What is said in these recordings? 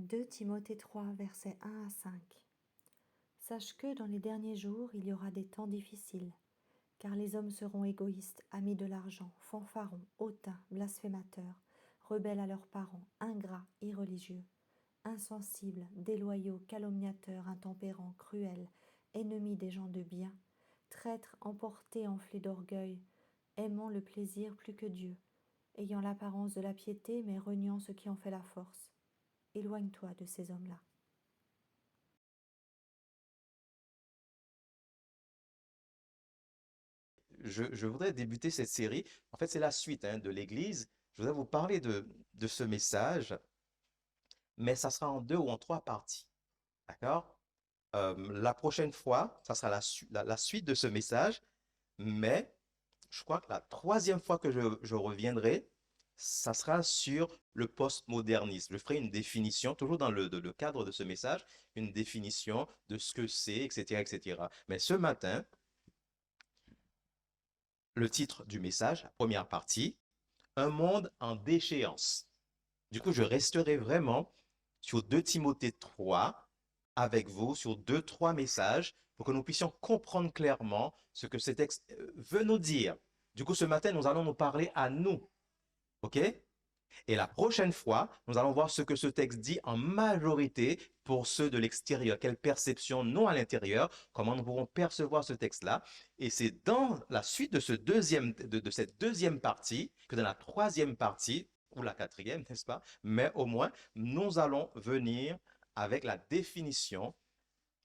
2 Timothée 3, versets 1 à 5. Sache que dans les derniers jours, il y aura des temps difficiles, car les hommes seront égoïstes, amis de l'argent, fanfarons, hautains, blasphémateurs, rebelles à leurs parents, ingrats, irreligieux, insensibles, déloyaux, calomniateurs, intempérants, cruels, ennemis des gens de bien, traîtres, emportés, enflés d'orgueil, aimant le plaisir plus que Dieu, ayant l'apparence de la piété, mais reniant ce qui en fait la force. Éloigne-toi de ces hommes-là. Je voudrais débuter cette série. En fait, c'est la suite de l'Église. Je voudrais vous parler de ce message, mais ça sera en deux ou en trois parties. D'accord? La prochaine fois, ça sera la suite de ce message, mais je crois que la troisième fois que je reviendrai, ça sera sur le postmodernisme. Je ferai une définition, toujours dans le cadre de ce message, une définition de ce que c'est, etc., etc. Mais ce matin, le titre du message, la première partie, un monde en déchéance. Du coup, je resterai vraiment sur 2 Timothée 3 avec vous, sur deux, trois messages pour que nous puissions comprendre clairement ce que ce texte veut nous dire. Du coup, ce matin, nous allons nous parler à nous. OK? Et la prochaine fois, nous allons voir ce que ce texte dit en majorité pour ceux de l'extérieur. Quelle perception nous à l'intérieur, comment nous pourrons percevoir ce texte-là. Et c'est dans la suite de, de cette deuxième partie que dans la troisième partie, ou la quatrième, n'est-ce pas? Mais au moins, nous allons venir avec la définition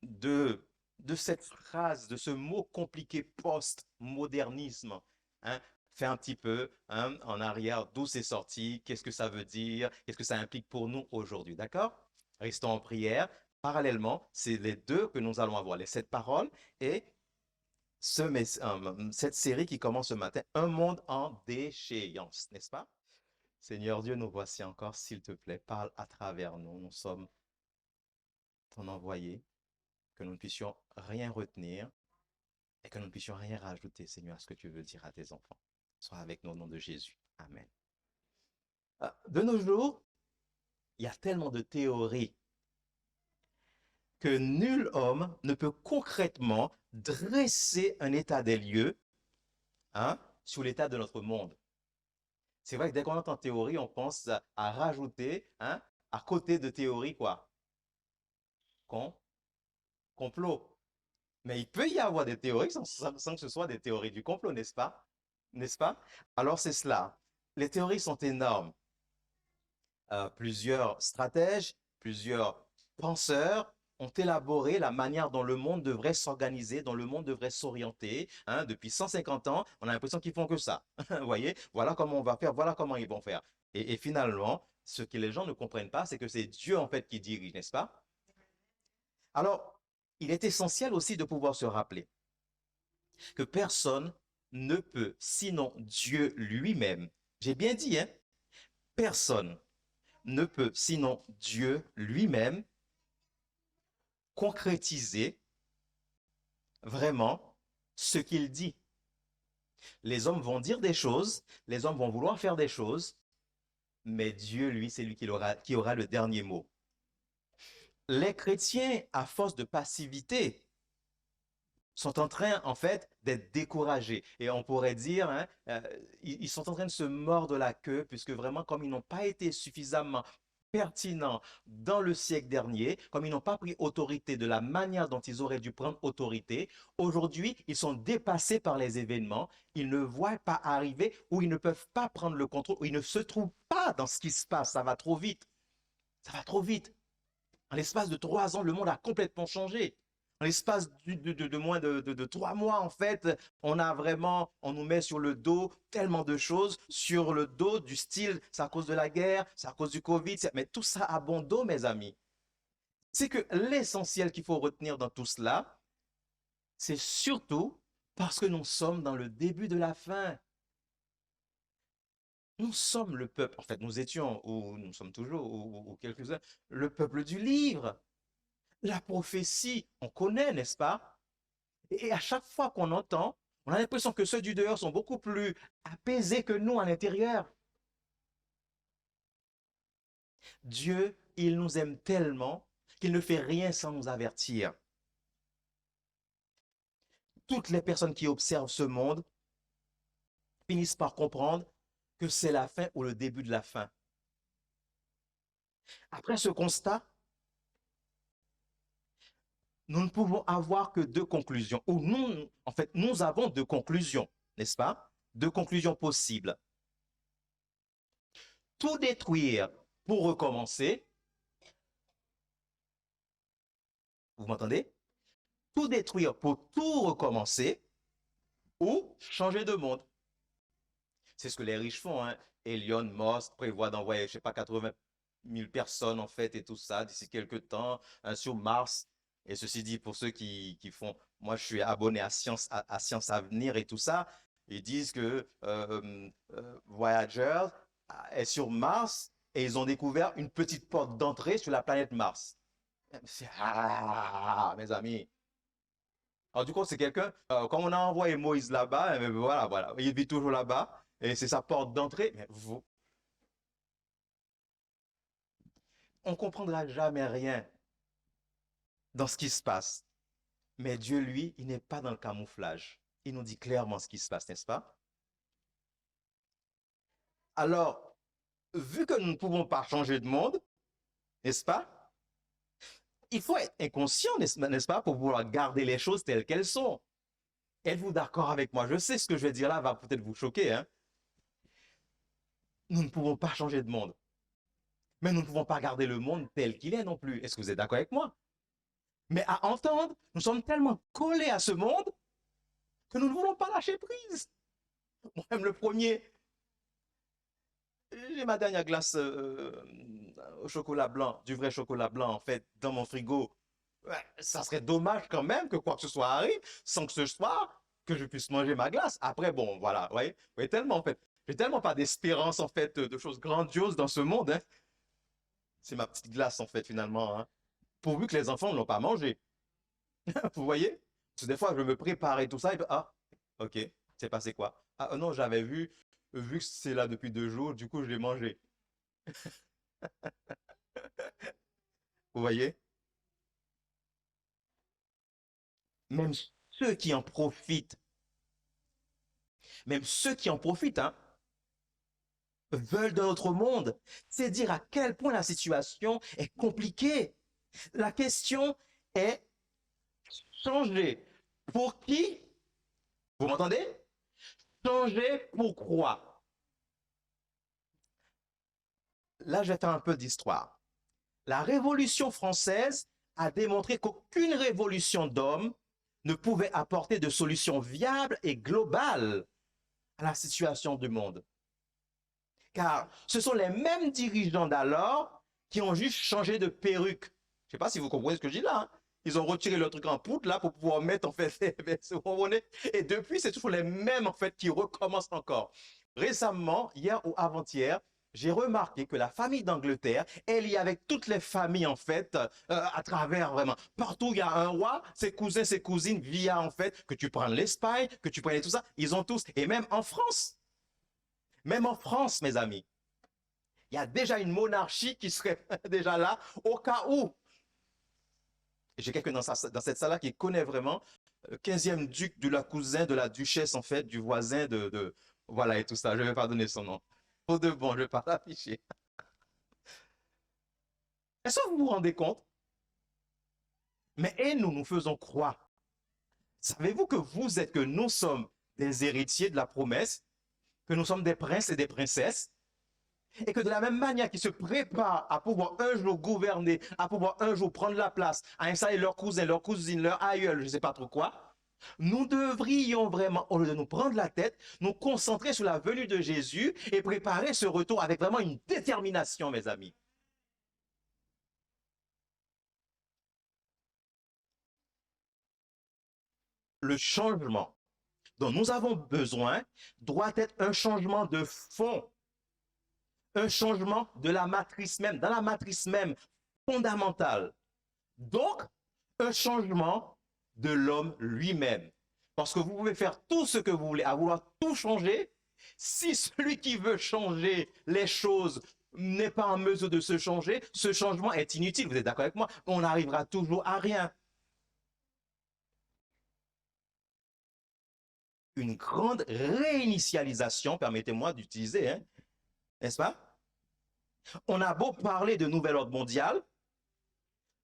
de, de cette phrase, de ce mot compliqué post-modernisme. Hein, fait un petit peu en arrière d'où c'est sorti, qu'est-ce que ça veut dire, qu'est-ce que ça implique pour nous aujourd'hui. D'accord? Restons en prière. Parallèlement, c'est les deux que nous allons avoir, les sept paroles et cette série qui commence ce matin, Un monde en déchéance, n'est-ce pas? Seigneur Dieu, nous voici encore, s'il te plaît, parle à travers nous. Nous sommes ton envoyé, que nous ne puissions rien retenir et que nous ne puissions rien rajouter, Seigneur, à ce que tu veux dire à tes enfants. Sois avec nous au nom de Jésus. Amen. De nos jours, il y a tellement de théories que nul homme ne peut concrètement dresser un état des lieux sur l'état de notre monde. C'est vrai que dès qu'on entend théorie, on pense à rajouter à côté de théorie quoi? Com complot. Mais il peut y avoir des théories sans que ce soit des théories du complot, n'est-ce pas? N'est-ce pas? Alors c'est cela. Les théories sont énormes. Plusieurs stratèges, plusieurs penseurs ont élaboré la manière dont le monde devrait s'organiser, dont le monde devrait s'orienter. Depuis 150 ans, on a l'impression qu'ils font que ça. Vous voyez, voilà comment on va faire, voilà comment ils vont faire. Et finalement, ce que les gens ne comprennent pas, c'est que c'est Dieu en fait qui dirige, n'est-ce pas? Alors, il est essentiel aussi de pouvoir se rappeler que personne ne peut, sinon Dieu lui-même, j'ai bien dit, personne ne peut, sinon Dieu lui-même, concrétiser vraiment ce qu'il dit. Les hommes vont dire des choses, les hommes vont vouloir faire des choses, mais Dieu, lui, c'est lui qui aura le dernier mot. Les chrétiens, à force de passivité, sont en train, en fait, d'être découragés. Et on pourrait dire, ils sont en train de se mordre la queue, puisque vraiment, comme ils n'ont pas été suffisamment pertinents dans le siècle dernier, comme ils n'ont pas pris autorité de la manière dont ils auraient dû prendre autorité, aujourd'hui, ils sont dépassés par les événements, ils ne voient pas arriver ou ils ne peuvent pas prendre le contrôle, ou ils ne se trouvent pas dans ce qui se passe, ça va trop vite. Ça va trop vite. En l'espace de 3 ans, le monde a complètement changé. En l'espace de moins de 3 mois, en fait, on nous met sur le dos tellement de choses, sur le dos du style, c'est à cause de la guerre, c'est à cause du Covid, mais tout ça a bon dos, mes amis. C'est que l'essentiel qu'il faut retenir dans tout cela, c'est surtout parce que nous sommes dans le début de la fin. Nous sommes le peuple, en fait, nous étions, ou nous sommes toujours, ou quelques-uns, le peuple du livre. La prophétie, on connaît, n'est-ce pas? Et à chaque fois qu'on entend, on a l'impression que ceux du dehors sont beaucoup plus apaisés que nous à l'intérieur. Dieu il nous aime tellement qu'il ne fait rien sans nous avertir. Toutes les personnes qui observent ce monde finissent par comprendre que c'est la fin ou le début de la fin. Après ce constat, nous ne pouvons avoir que deux conclusions. Ou nous, en fait, nous avons deux conclusions, n'est-ce pas? Deux conclusions possibles. Tout détruire pour recommencer. Vous m'entendez? Tout détruire pour tout recommencer ou changer de monde. C'est ce que les riches font. Hein? Elon Musk prévoit d'envoyer, je ne sais pas, 80 000 personnes en fait et tout ça d'ici quelques temps sur Mars. Et ceci dit, pour ceux qui font, moi je suis abonné à Science Avenir et tout ça, ils disent que Voyager est sur Mars et ils ont découvert une petite porte d'entrée sur la planète Mars. Ah, mes amis. Alors du coup, c'est quelqu'un, comme on a envoyé Moïse là-bas, voilà, il vit toujours là-bas et c'est sa porte d'entrée. Mais vous, on ne comprendra jamais rien dans ce qui se passe. Mais Dieu, lui, il n'est pas dans le camouflage. Il nous dit clairement ce qui se passe, n'est-ce pas? Alors, vu que nous ne pouvons pas changer de monde, n'est-ce pas? Il faut être inconscient, n'est-ce pas, pour pouvoir garder les choses telles qu'elles sont. Êtes-vous d'accord avec moi? Je sais ce que je vais dire là va peut-être vous choquer. Hein? Nous ne pouvons pas changer de monde. Mais nous ne pouvons pas garder le monde tel qu'il est non plus. Est-ce que vous êtes d'accord avec moi? Mais à entendre, nous sommes tellement collés à ce monde que nous ne voulons pas lâcher prise. Moi-même le premier, j'ai ma dernière glace au chocolat blanc, du vrai chocolat blanc en fait, dans mon frigo. Ouais, ça serait dommage quand même que quoi que ce soit arrive sans que ce soir que je puisse manger ma glace. Après, bon, voilà, vous voyez tellement en fait, j'ai tellement pas d'espérance en fait de choses grandioses dans ce monde. Hein. C'est ma petite glace en fait finalement. Hein. Pourvu que les enfants ne l'ont pas mangé. Vous voyez? Parce que des fois, je me prépare et tout ça, et puis, ah, ok, c'est passé quoi? Ah non, j'avais vu que c'est là depuis 2 jours, du coup, je l'ai mangé. Vous voyez? Même ceux qui en profitent, même ceux qui en profitent, hein, veulent de notre monde. C'est dire à quel point la situation est compliquée. La question est changer. Pour qui? Vous m'entendez? Changer pourquoi? Là, je vais faire un peu d'histoire. La Révolution française a démontré qu'aucune révolution d'hommes ne pouvait apporter de solution viable et globale à la situation du monde. Car ce sont les mêmes dirigeants d'alors qui ont juste changé de perruque. Je ne sais pas si vous comprenez ce que je dis là. Hein. Ils ont retiré le truc en poudre là pour pouvoir mettre en fait et depuis c'est toujours les mêmes en fait qui recommencent encore. Récemment, hier ou avant-hier, j'ai remarqué que la famille d'Angleterre est liée avec toutes les familles en fait à travers vraiment partout il y a un roi, ses cousins, ses cousines via en fait que tu prends l'Espagne, que tu prennes tout ça, ils ont tous et même en France. Même en France, mes amis, il y a déjà une monarchie qui serait déjà là au cas où. J'ai quelqu'un dans cette salle-là qui connaît vraiment le 15e duc de la cousin de la duchesse, en fait, du voisin voilà, et tout ça. Je ne vais pas donner son nom. Pour de bon, je ne vais pas l'afficher. Est-ce que vous vous rendez compte? Mais et nous faisons croire. Savez-vous que nous sommes des héritiers de la promesse, que nous sommes des princes et des princesses, et que de la même manière qu'ils se préparent à pouvoir un jour gouverner, à pouvoir un jour prendre la place, à installer leurs cousins, leurs cousines, leurs aïeuls, je ne sais pas trop quoi, nous devrions vraiment, au lieu de nous prendre la tête, nous concentrer sur la venue de Jésus et préparer ce retour avec vraiment une détermination, mes amis. Le changement dont nous avons besoin doit être un changement de fond, un changement de la matrice même, dans la matrice même fondamentale. Donc, un changement de l'homme lui-même. Parce que vous pouvez faire tout ce que vous voulez, à vouloir tout changer. Si celui qui veut changer les choses n'est pas en mesure de se changer, ce changement est inutile. Vous êtes d'accord avec moi? On n'arrivera toujours à rien. Une grande réinitialisation, permettez-moi d'utiliser, hein, n'est-ce pas? On a beau parler de nouvel ordre mondial,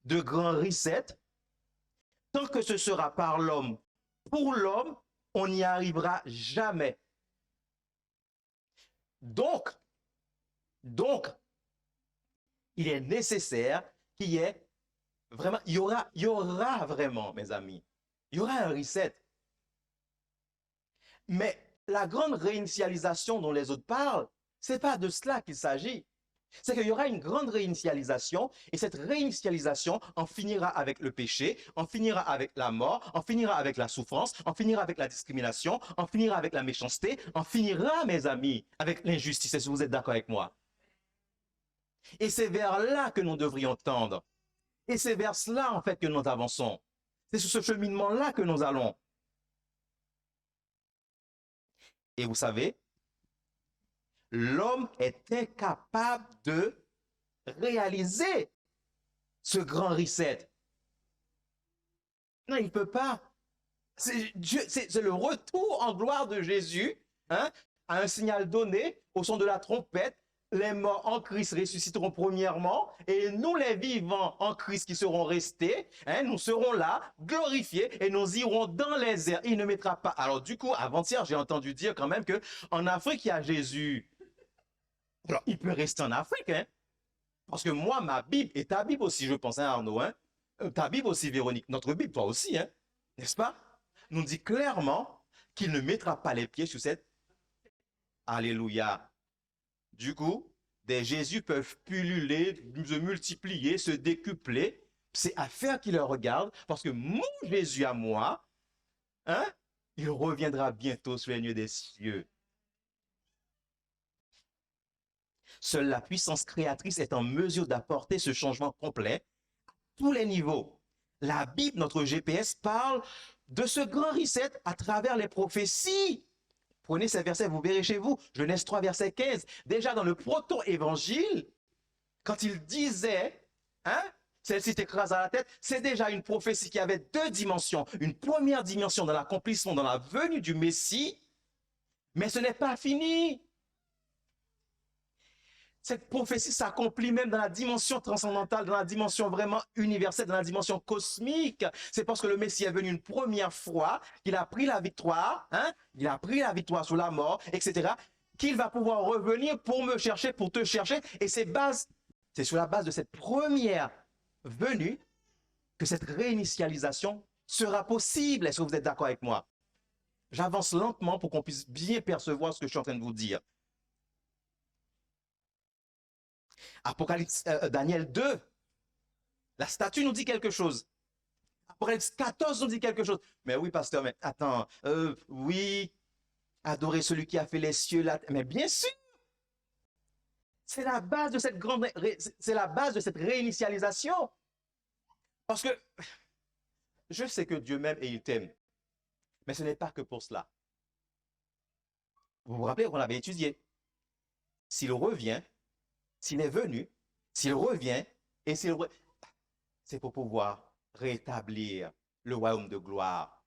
de grand reset, tant que ce sera par l'homme, pour l'homme, on n'y arrivera jamais. Donc, il est nécessaire qu'il y ait vraiment, il y aura vraiment, mes amis, il y aura un reset. Mais la grande réinitialisation dont les autres parlent, c'est pas de cela qu'il s'agit. C'est qu'il y aura une grande réinitialisation et cette réinitialisation en finira avec le péché, en finira avec la mort, en finira avec la souffrance, en finira avec la discrimination, en finira avec la méchanceté, en finira, mes amis, avec l'injustice. Est-ce que vous êtes d'accord avec moi? Et c'est vers là que nous devrions tendre. Et c'est vers cela, en fait, que nous avançons. C'est sur ce cheminement-là que nous allons. Et vous savez, l'homme est incapable de réaliser ce grand reset. Non, il ne peut pas. C'est le retour en gloire de Jésus, hein, à un signal donné au son de la trompette. Les morts en Christ ressusciteront premièrement et nous les vivants en Christ qui seront restés, hein, nous serons là, glorifiés et nous irons dans les airs. Il ne mettra pas. Alors du coup, avant-hier, j'ai entendu dire quand même qu'en Afrique, il y a Jésus. Alors, il peut rester en Afrique, hein, parce que moi, ma Bible et ta Bible aussi, je pense, hein, Arnaud, hein, ta Bible aussi, Véronique, notre Bible, toi aussi, hein, n'est-ce pas? Nous dit clairement qu'il ne mettra pas les pieds sur cette... Alléluia. Du coup, des Jésus peuvent pulluler, se multiplier, se décupler. C'est affaire qui leur regarde, parce que mon Jésus à moi, hein, il reviendra bientôt sur les nuées des cieux. Seule la puissance créatrice est en mesure d'apporter ce changement complet à tous les niveaux. La Bible, notre GPS, parle de ce grand reset à travers les prophéties. Prenez ces versets, vous verrez chez vous. Genèse 3, verset 15. Déjà dans le proto-évangile, quand il disait, hein, celle-ci t'écrase à la tête, c'est déjà une prophétie qui avait deux dimensions. Une première dimension dans l'accomplissement, dans la venue du Messie, mais ce n'est pas fini. Cette prophétie s'accomplit même dans la dimension transcendantale, dans la dimension vraiment universelle, dans la dimension cosmique. C'est parce que le Messie est venu une première fois, qu'il a pris la victoire, hein, il a pris la victoire sur la mort, etc., qu'il va pouvoir revenir pour me chercher, pour te chercher. Et c'est sur la base de cette première venue que cette réinitialisation sera possible. Est-ce que vous êtes d'accord avec moi? J'avance lentement pour qu'on puisse bien percevoir ce que je suis en train de vous dire. Apocalypse, Daniel 2, la statue nous dit quelque chose. Apocalypse 14 nous dit quelque chose. Mais oui, pasteur, mais attends, oui, adorer celui qui a fait les cieux, là, mais bien sûr, c'est la base de cette grande, c'est la base de cette réinitialisation. Parce que je sais que Dieu m'aime et il t'aime, mais ce n'est pas que pour cela. Vous vous rappelez qu'on l'avait étudié. S'il revient, s'il est venu, s'il revient, et c'est pour pouvoir rétablir le royaume de gloire,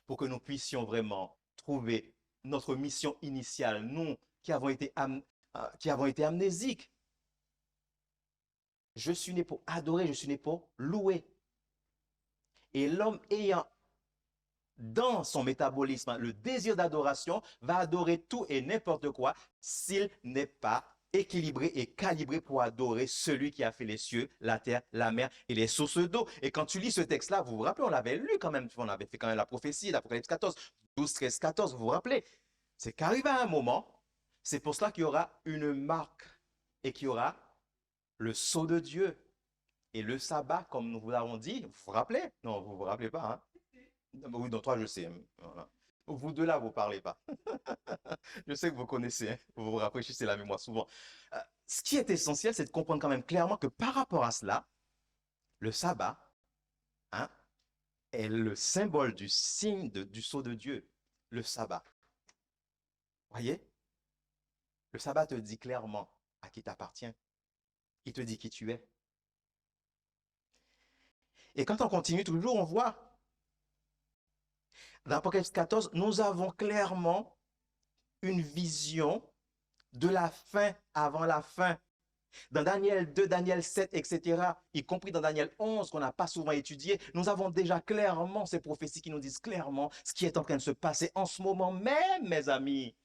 pour que nous puissions vraiment trouver notre mission initiale, nous qui avons été amnésiques. Je suis né pour adorer, je suis né pour louer. Et l'homme ayant dans son métabolisme le désir d'adoration va adorer tout et n'importe quoi s'il n'est pas équilibré et calibré pour adorer celui qui a fait les cieux, la terre, la mer et les sources d'eau. Et quand tu lis ce texte-là, vous vous rappelez, on l'avait lu quand même, on avait fait quand même la prophétie, l'Apocalypse 14, 12, 13, 14, vous vous rappelez. C'est qu'arrivé à un moment, c'est pour cela qu'il y aura une marque et qu'il y aura le sceau de Dieu et le sabbat, comme nous vous l'avons dit. Vous vous rappelez? Non, vous vous rappelez pas, hein? Oui, donc toi, je sais. Voilà. Vous deux là, vous ne parlez pas. Je sais que vous connaissez, hein. Vous vous rafraîchissez la mémoire souvent. Ce qui est essentiel, c'est de comprendre quand même clairement que par rapport à cela, le sabbat, hein, est le symbole du signe du sceau de Dieu, le sabbat. Voyez? Le sabbat te dit clairement à qui t'appartient. Il te dit qui tu es. Et quand on continue toujours, on voit, dans l'Apocalypse 14, nous avons clairement une vision de la fin avant la fin. Dans Daniel 2, Daniel 7, etc., y compris dans Daniel 11, qu'on n'a pas souvent étudié, nous avons déjà clairement ces prophéties qui nous disent clairement ce qui est en train de se passer en ce moment même, mes amis.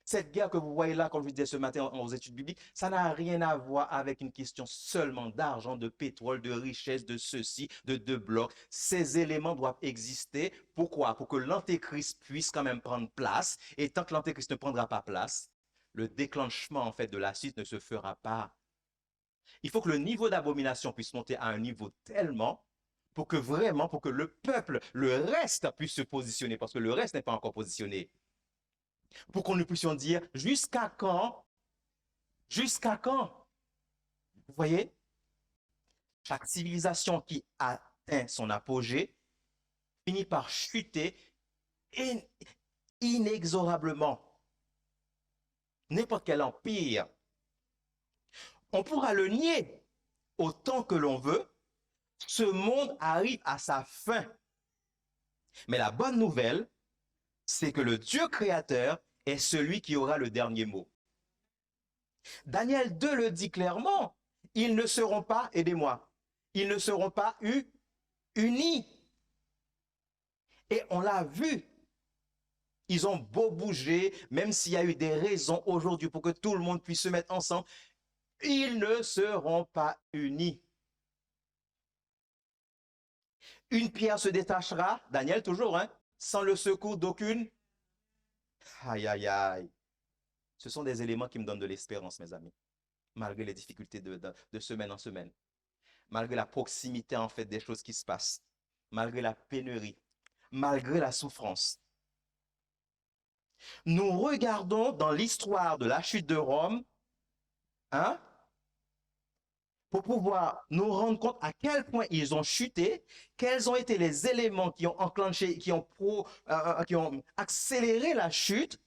Cette guerre que vous voyez là, comme je disais ce matin aux études bibliques, ça n'a rien à voir avec une question seulement d'argent, de pétrole, de richesse, de ceci, de deux blocs. Ces éléments doivent exister. Pourquoi? Pour que l'antéchrist puisse quand même prendre place. Et tant que l'antéchrist ne prendra pas place, le déclenchement en fait de la suite ne se fera pas. Il faut que le niveau d'abomination puisse monter à un niveau tellement pour que vraiment, pour que le peuple, le reste puisse se positionner, parce que le reste n'est pas encore positionné. Pour qu'on nous puissions dire jusqu'à quand? Jusqu'à quand? Vous voyez? Chaque civilisation qui atteint son apogée finit par chuter inexorablement. N'importe quel empire. On pourra le nier autant que l'on veut. Ce monde arrive à sa fin. Mais la bonne nouvelle, c'est que le Dieu créateur est celui qui aura le dernier mot. Daniel 2 le dit clairement. Ils ne seront pas, aidez-moi, ils ne seront pas unis. Et on l'a vu. Ils ont beau bouger, même s'il y a eu des raisons aujourd'hui pour que tout le monde puisse se mettre ensemble, ils ne seront pas unis. Une pierre se détachera, Daniel toujours, hein, sans le secours d'aucune. Aïe, aïe, aïe. Ce sont des éléments qui me donnent de l'espérance, mes amis, malgré les difficultés de semaine en semaine, malgré la proximité en fait des choses qui se passent, malgré la pénurie, malgré la souffrance. Nous regardons dans l'histoire de la chute de Rome, hein, pour pouvoir nous rendre compte à quel point ils ont chuté, quels ont été les éléments qui ont enclenché, qui ont accéléré la chute,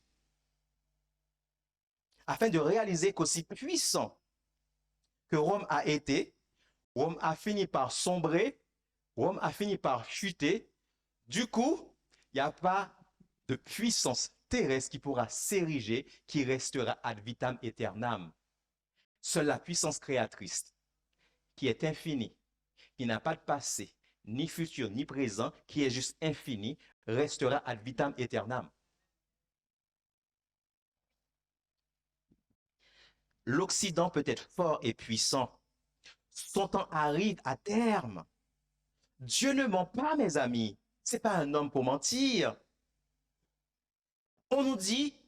afin de réaliser qu'aussi puissant que Rome a été, Rome a fini par sombrer, Rome a fini par chuter. Du coup, il n'y a pas de puissance terrestre qui pourra s'ériger, qui restera ad vitam aeternam. Seule la puissance créatrice, qui est infinie, qui n'a pas de passé, ni futur, ni présent, qui est juste infini, restera ad vitam aeternam. L'Occident peut être fort et puissant. Son temps arrive à terme. Dieu ne ment pas, mes amis. Ce n'est pas un homme pour mentir. On nous dit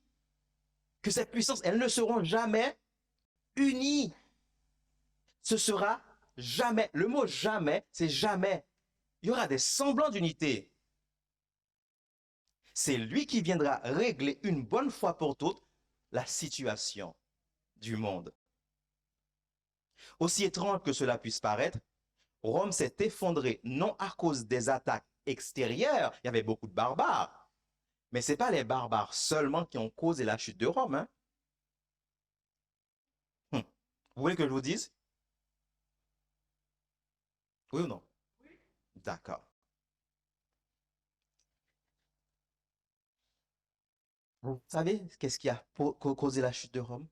que ces puissances, elles ne seront jamais unies. Ce sera jamais. Le mot jamais, c'est jamais. Il y aura des semblants d'unité. C'est lui qui viendra régler une bonne fois pour toutes la situation du monde. Aussi étrange que cela puisse paraître, Rome s'est effondrée non à cause des attaques extérieures, il y avait beaucoup de barbares, mais ce n'est pas les barbares seulement qui ont causé la chute de Rome. Hein? Vous voulez que je vous dise? Oui ou non? D'accord. Vous savez qu'est-ce qui a causé la chute de Rome?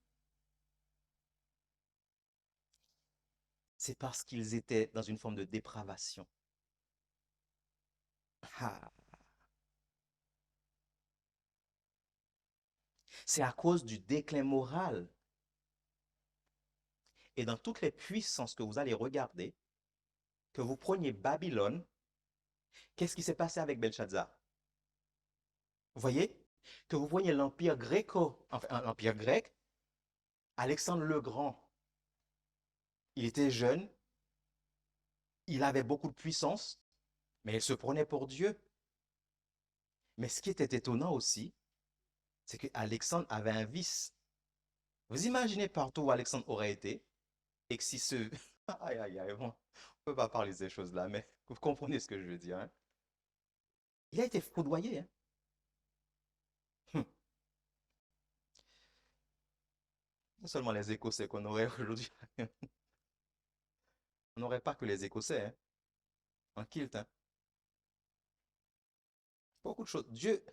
C'est parce qu'ils étaient dans une forme de dépravation. Ah. C'est à cause du déclin moral. Et dans toutes les puissances que vous allez regarder, que vous preniez Babylone, qu'est-ce qui s'est passé avec Belshazzar? Vous voyez? Que vous voyez l'empire enfin l'empire grec, Alexandre le Grand, il était jeune, il avait beaucoup de puissance, mais il se prenait pour Dieu. Mais ce qui était étonnant aussi, c'est que Alexandre avait un vice. Vous imaginez partout où Alexandre aurait été, et que si ce... Aïe, aïe, aïe, bon, on ne peut pas parler de ces choses-là, mais vous comprenez ce que je veux dire. Hein? Il a été foudroyé. Hein? Non seulement les Écossais qu'on aurait aujourd'hui. On n'aurait pas que les Écossais, hein, en kilt, hein. Beaucoup de choses. Dieu,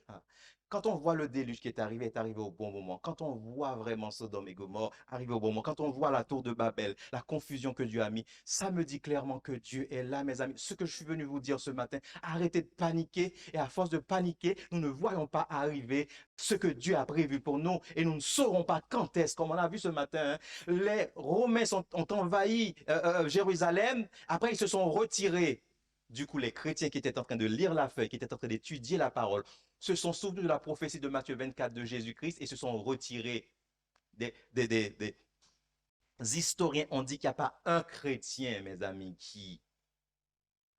quand on voit le déluge qui est arrivé au bon moment. Quand on voit vraiment Sodome et Gomorrhe arriver au bon moment. Quand on voit la tour de Babel, la confusion que Dieu a mis, ça me dit clairement que Dieu est là, mes amis. Ce que je suis venu vous dire ce matin, arrêtez de paniquer. Et à force de paniquer, nous ne voyons pas arriver ce que Dieu a prévu pour nous. Et nous ne saurons pas quand est-ce, comme on a vu ce matin, hein. Les Romains ont envahi Jérusalem. Après, ils se sont retirés. Du coup, les chrétiens qui étaient en train de lire la feuille, qui étaient en train d'étudier la parole, se sont souvenus de la prophétie de Matthieu 24 de Jésus-Christ et se sont retirés. Des historiens ont dit qu'il n'y a pas un chrétien, mes amis, qui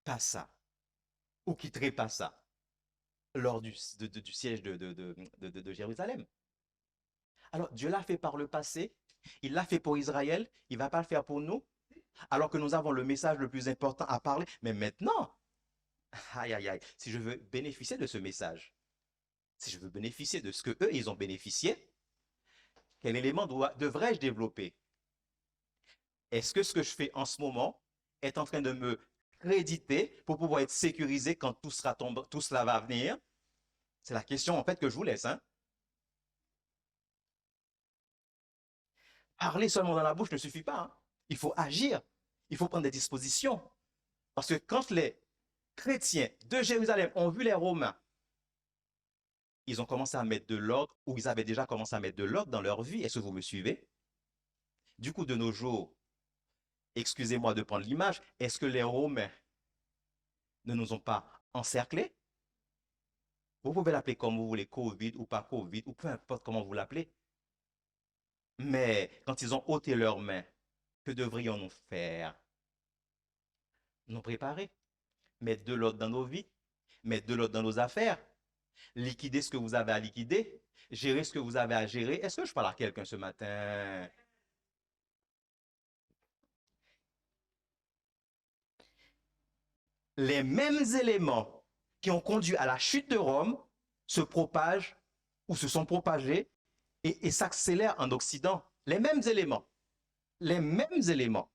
passe ça ou qui trépasse ça lors du siège de Jérusalem. Alors, Dieu l'a fait par le passé, il l'a fait pour Israël, il ne va pas le faire pour nous, alors que nous avons le message le plus important à parler. Mais maintenant, aïe, aïe, aïe, si je veux bénéficier de ce message, si je veux bénéficier de ce que eux, ils ont bénéficié, quel élément devrais-je développer? Est-ce que ce que je fais en ce moment est en train de me créditer pour pouvoir être sécurisé quand tout cela va venir? C'est la question en fait que je vous laisse, hein. Parler seulement dans la bouche ne suffit pas, hein. Il faut agir. Il faut prendre des dispositions. Parce que quand les chrétiens de Jérusalem ont vu les Romains, ils ont commencé à mettre de l'ordre, ou ils avaient déjà commencé à mettre de l'ordre dans leur vie. Est-ce que vous me suivez? Du coup, de nos jours, excusez-moi de prendre l'image, est-ce que les Romains ne nous ont pas encerclés? Vous pouvez l'appeler comme vous voulez, Covid ou pas Covid, ou peu importe comment vous l'appelez. Mais quand ils ont ôté leurs mains, que devrions-nous faire? Nous préparer, mettre de l'ordre dans nos vies, mettre de l'ordre dans nos affaires, liquider ce que vous avez à liquider, gérer ce que vous avez à gérer. Est-ce que je parle à quelqu'un ce matin? Les mêmes éléments qui ont conduit à la chute de Rome se propagent ou se sont propagés et s'accélèrent en Occident. Les mêmes éléments. Les mêmes éléments.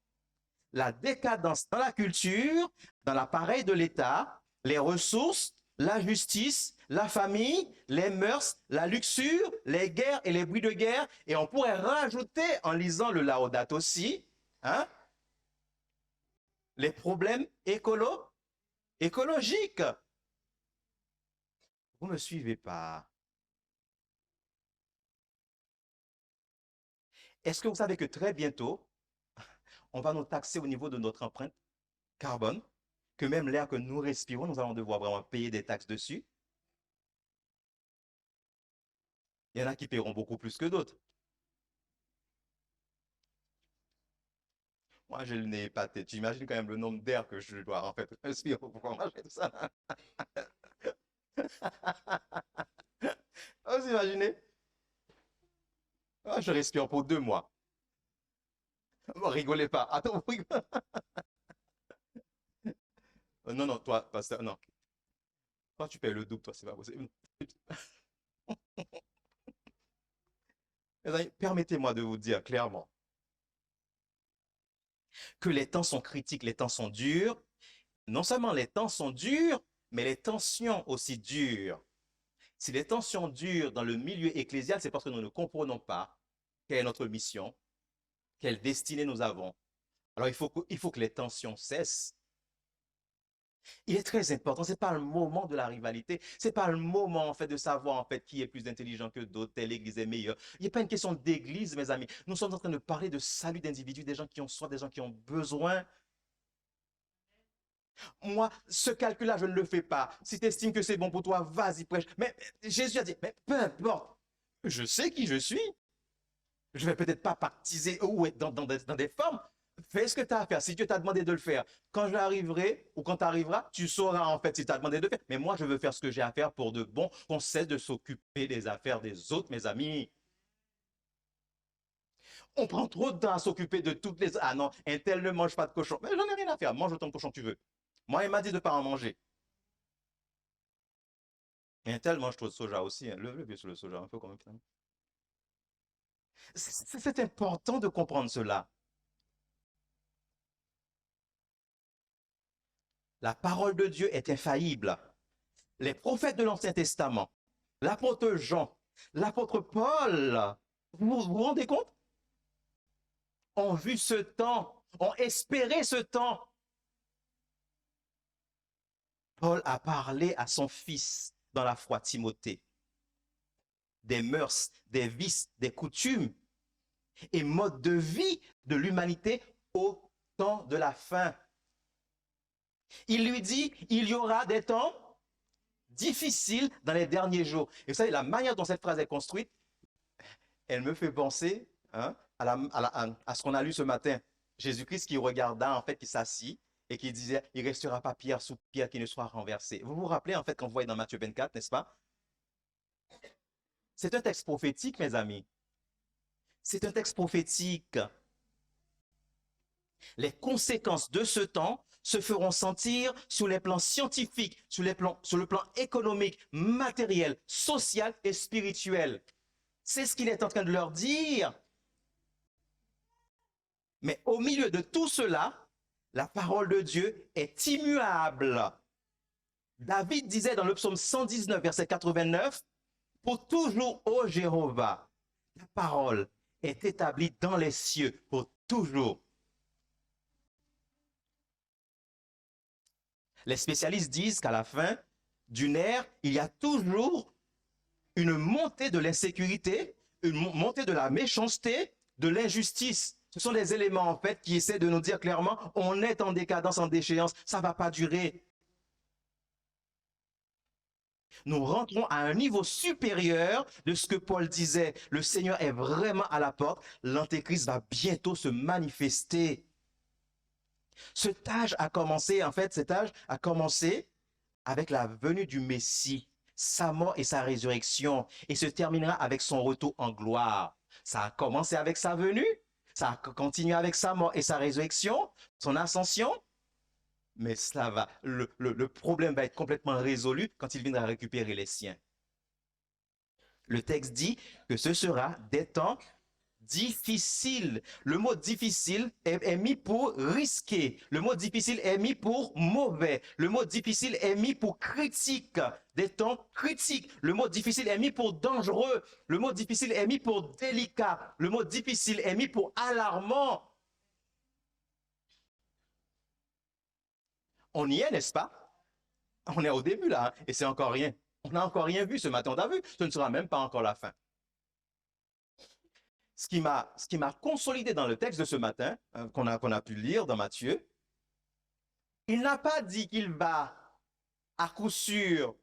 La décadence dans la culture, dans l'appareil de l'État, les ressources, la justice, la famille, les mœurs, la luxure, les guerres et les bruits de guerre. Et on pourrait rajouter, en lisant le Laodate aussi, hein, les problèmes écologiques. Vous ne me suivez pas. Est-ce que vous savez que très bientôt, on va nous taxer au niveau de notre empreinte carbone, que même l'air que nous respirons, nous allons devoir vraiment payer des taxes dessus? Il y en a qui paieront beaucoup plus que d'autres. Moi, j'ai le nez épaté. Tu imagines quand même le nombre d'air que je dois en fait respirer pour pouvoir manger tout ça. Vous imaginez? Ah, je respire pour 2 mois. Bon, rigolez pas. Attends, vous rigolez. Non, non, toi, pasteur, non. Toi, tu payes le double, toi, c'est pas possible. Mes amis, permettez-moi de vous dire clairement que les temps sont critiques, les temps sont durs. Non seulement les temps sont durs, mais les tensions aussi durent. Si les tensions durent dans le milieu ecclésial, c'est parce que nous ne comprenons pas quelle est notre mission, quelle destinée nous avons. Alors il faut que les tensions cessent. Il est très important. C'est pas le moment de la rivalité. C'est pas le moment en fait de savoir en fait qui est plus intelligent que d'autres. Telle église est meilleure. Il n'est pas une question d'église, mes amis. Nous sommes en train de parler de salut d'individus, des gens qui ont soif, des gens qui ont besoin. Moi, ce calcul-là, je ne le fais pas. Si tu estimes que c'est bon pour toi, vas-y, prêche. Mais Jésus a dit, mais peu importe. Je sais qui je suis. Je vais peut-être pas partiser ou être dans des formes. Fais ce que tu as à faire. Si Dieu t'a demandé de le faire, quand j'arriverai ou quand tu arriveras, tu sauras en fait si tu as demandé de le faire. Mais moi, je veux faire ce que j'ai à faire pour de bon, qu'on cesse de s'occuper des affaires des autres, mes amis. On prend trop de temps à s'occuper de toutes les... Ah non, un tel ne mange pas de cochon. Mais j'en ai rien à faire. Mange autant de cochon que tu veux. Moi, il m'a dit de ne pas en manger. Un tel mange trop de soja aussi, hein. Le vieux sur le soja, un peu comme finalement. C'est important de comprendre cela. La parole de Dieu est infaillible. Les prophètes de l'Ancien Testament, l'apôtre Jean, l'apôtre Paul, vous rendez compte? Ont vu ce temps, ont espéré ce temps. Paul a parlé à son fils dans la foi, Timothée, des mœurs, des vices, des coutumes et modes de vie de l'humanité au temps de la fin. Il lui dit, il y aura des temps difficiles dans les derniers jours. Et vous savez, la manière dont cette phrase est construite, elle me fait penser à ce qu'on a lu ce matin. Jésus-Christ qui regarda, en fait, qui s'assit et qui disait, il ne restera pas pierre sous pierre qui ne soit renversé. Vous vous rappelez, en fait, quand vous voyez dans Matthieu 24, n'est-ce pas? C'est un texte prophétique, mes amis. C'est un texte prophétique. Les conséquences de ce temps se feront sentir sur les plans scientifiques, sur le plan économique, matériel, social et spirituel. C'est ce qu'il est en train de leur dire. Mais au milieu de tout cela, la parole de Dieu est immuable. David disait dans le psaume 119, verset 89, « Pour toujours, ô Jéhovah, ta parole est établie dans les cieux pour toujours. » Les spécialistes disent qu'à la fin d'une ère, il y a toujours une montée de l'insécurité, une montée de la méchanceté, de l'injustice. Ce sont des éléments, en fait, qui essaient de nous dire clairement, on est en décadence, en déchéance, ça ne va pas durer. Nous rentrons à un niveau supérieur de ce que Paul disait. Le Seigneur est vraiment à la porte. L'Antéchrist va bientôt se manifester. Cet âge a commencé, en fait, cet âge a commencé avec la venue du Messie, sa mort et sa résurrection, et se terminera avec son retour en gloire. Ça a commencé avec sa venue, ça a continué avec sa mort et sa résurrection, son ascension, mais cela va, le problème va être complètement résolu quand il viendra récupérer les siens. Le texte dit que ce sera des temps difficiles. Le mot difficile est mis pour risqué. Le mot difficile est mis pour mauvais. Le mot difficile est mis pour critique. Des temps critiques. Le mot difficile est mis pour dangereux. Le mot difficile est mis pour délicat. Le mot difficile est mis pour alarmant. On y est, n'est-ce pas? On est au début là, et c'est encore rien. On n'a encore rien vu ce matin. On a vu, ce ne sera même pas encore la fin. Ce qui m'a consolidé dans le texte de ce matin, qu'on a pu lire dans Matthieu, il n'a pas dit qu'il va à coup sûr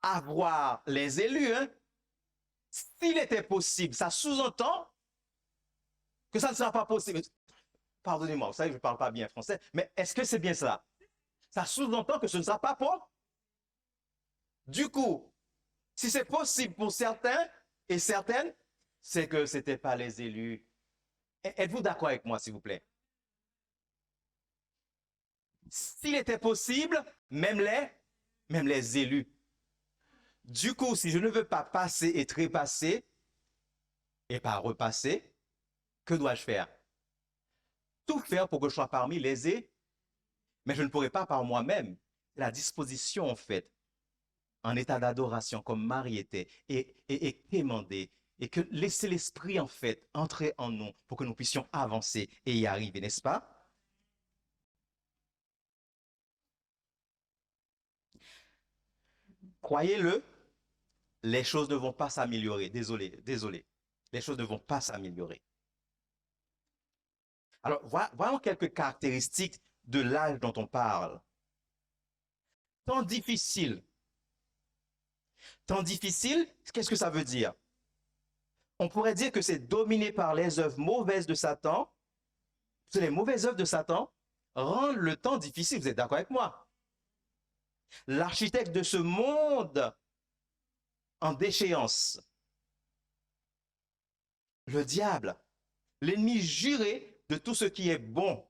avoir les élus. S'il était possible, ça sous-entend que ça ne sera pas possible. Pardonnez-moi, vous savez que je ne parle pas bien français, mais est-ce que c'est bien cela? Ça sous-entend que ce ne sera pas pour. Du coup, si c'est possible pour certains et certaines, c'est que ce n'étaient pas les élus. Êtes-vous d'accord avec moi, s'il vous plaît? S'il était possible, même les élus. Du coup, si je ne veux pas passer et trépasser, et pas repasser, que dois-je faire? Tout faire pour que je sois parmi les élus. Mais je ne pourrai pas par moi-même. La disposition, en fait, en état d'adoration, comme Marie était, et quémander, et que laisser l'Esprit, en fait, entrer en nous pour que nous puissions avancer et y arriver, n'est-ce pas? Croyez-le, les choses ne vont pas s'améliorer. Désolé. Les choses ne vont pas s'améliorer. Alors, voyons quelques caractéristiques de l'âge dont on parle. Temps difficile. Temps difficile, qu'est-ce que ça veut dire? On pourrait dire que c'est dominé par les œuvres mauvaises de Satan. Les mauvaises œuvres de Satan rendent le temps difficile. Vous êtes d'accord avec moi? L'architecte de ce monde en déchéance, le diable, l'ennemi juré de tout ce qui est bon,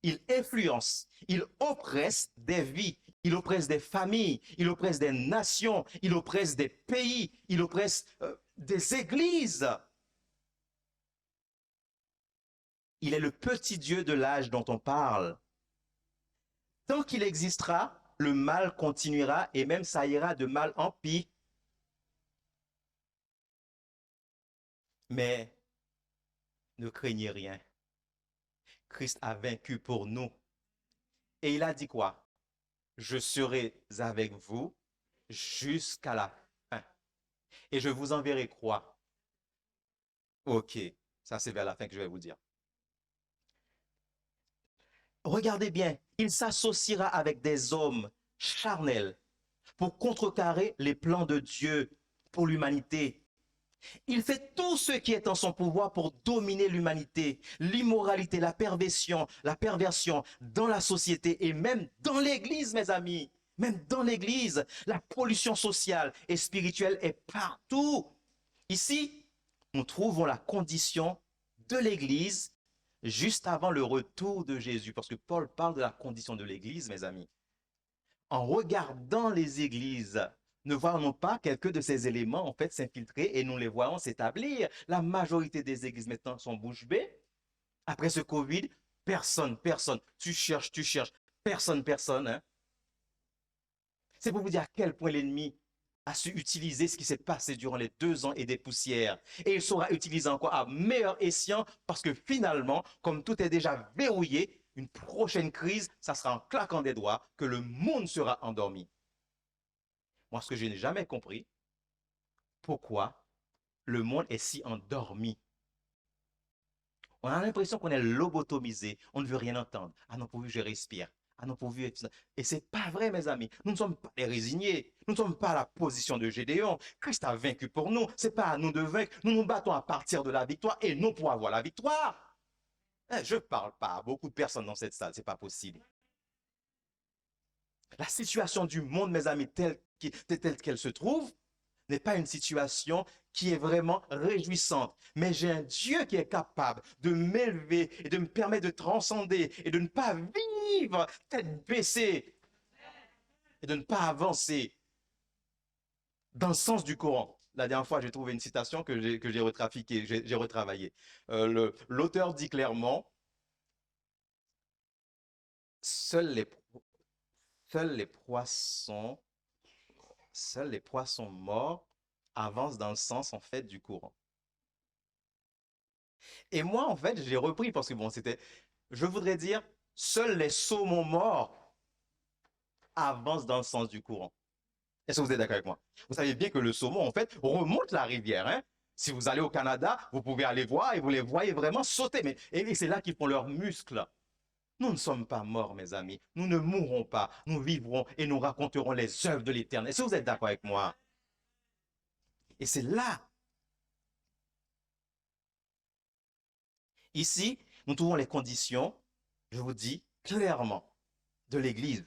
il influence, il oppresse des vies, il oppresse des familles, il oppresse des nations, il oppresse des pays, il oppresse des églises. Il est le petit Dieu de l'âge dont on parle. Tant qu'il existera, le mal continuera et même ça ira de mal en pis. Mais ne craignez rien. Christ a vaincu pour nous. Et il a dit quoi? Je serai avec vous jusqu'à la fin. Et je vous enverrai quoi? Ok, ça c'est vers la fin que je vais vous dire. Regardez bien, il s'associera avec des hommes charnels pour contrecarrer les plans de Dieu pour l'humanité. Il fait tout ce qui est en son pouvoir pour dominer l'humanité, l'immoralité, la perversion dans la société et même dans l'Église, mes amis. Même dans l'Église, la pollution sociale et spirituelle est partout. Ici, nous trouvons la condition de l'Église juste avant le retour de Jésus, parce que Paul parle de la condition de l'Église, mes amis. En regardant les églises, ne voyons pas quelques de ces éléments en fait s'infiltrer et nous les voyons s'établir. La majorité des églises maintenant sont bouche bée. Après ce Covid, personne, tu cherches, personne. Hein. C'est pour vous dire à quel point l'ennemi a su utiliser ce qui s'est passé durant les 2 ans et des poussières. Et il saura utiliser encore à meilleur escient parce que finalement, comme tout est déjà verrouillé, une prochaine crise, ça sera en claquant des doigts que le monde sera endormi. Moi, ce que je n'ai jamais compris, pourquoi le monde est si endormi. On a l'impression qu'on est lobotomisé, on ne veut rien entendre. Ah non, pourvu je respire. Ah non, pourvu. Et c'est pas vrai, mes amis. Nous ne sommes pas les résignés. Nous ne sommes pas à la position de Gédéon. Christ a vaincu pour nous. C'est pas à nous de vaincre. Nous nous battons à partir de la victoire et non pour avoir la victoire. Je ne parle pas à beaucoup de personnes dans cette salle. C'est pas possible. La situation du monde, mes amis, telle qu'elle se trouve, n'est pas une situation qui est vraiment réjouissante. Mais j'ai un Dieu qui est capable de m'élever et de me permettre de transcender et de ne pas vivre tête baissée et de ne pas avancer dans le sens du courant. La dernière fois, j'ai trouvé une citation que j'ai retrafiquée, j'ai retravaillé. L'auteur dit clairement, seuls les, seuls les poissons, seuls les poissons morts avancent dans le sens en fait du courant. Et moi, en fait, j'ai repris parce que bon, je voudrais dire, seuls les saumons morts avancent dans le sens du courant. Est-ce que vous êtes d'accord avec moi? Vous savez bien que le saumon, en fait, remonte la rivière. Hein? Si vous allez au Canada, vous pouvez aller voir et vous les voyez vraiment sauter. Et c'est là qu'ils font leurs muscles. Nous ne sommes pas morts, mes amis. Nous ne mourrons pas. Nous vivrons et nous raconterons les œuvres de l'Éternel. Est-ce que vous êtes d'accord avec moi? Et c'est là. Ici, nous trouvons les conditions, je vous dis clairement, de l'Église.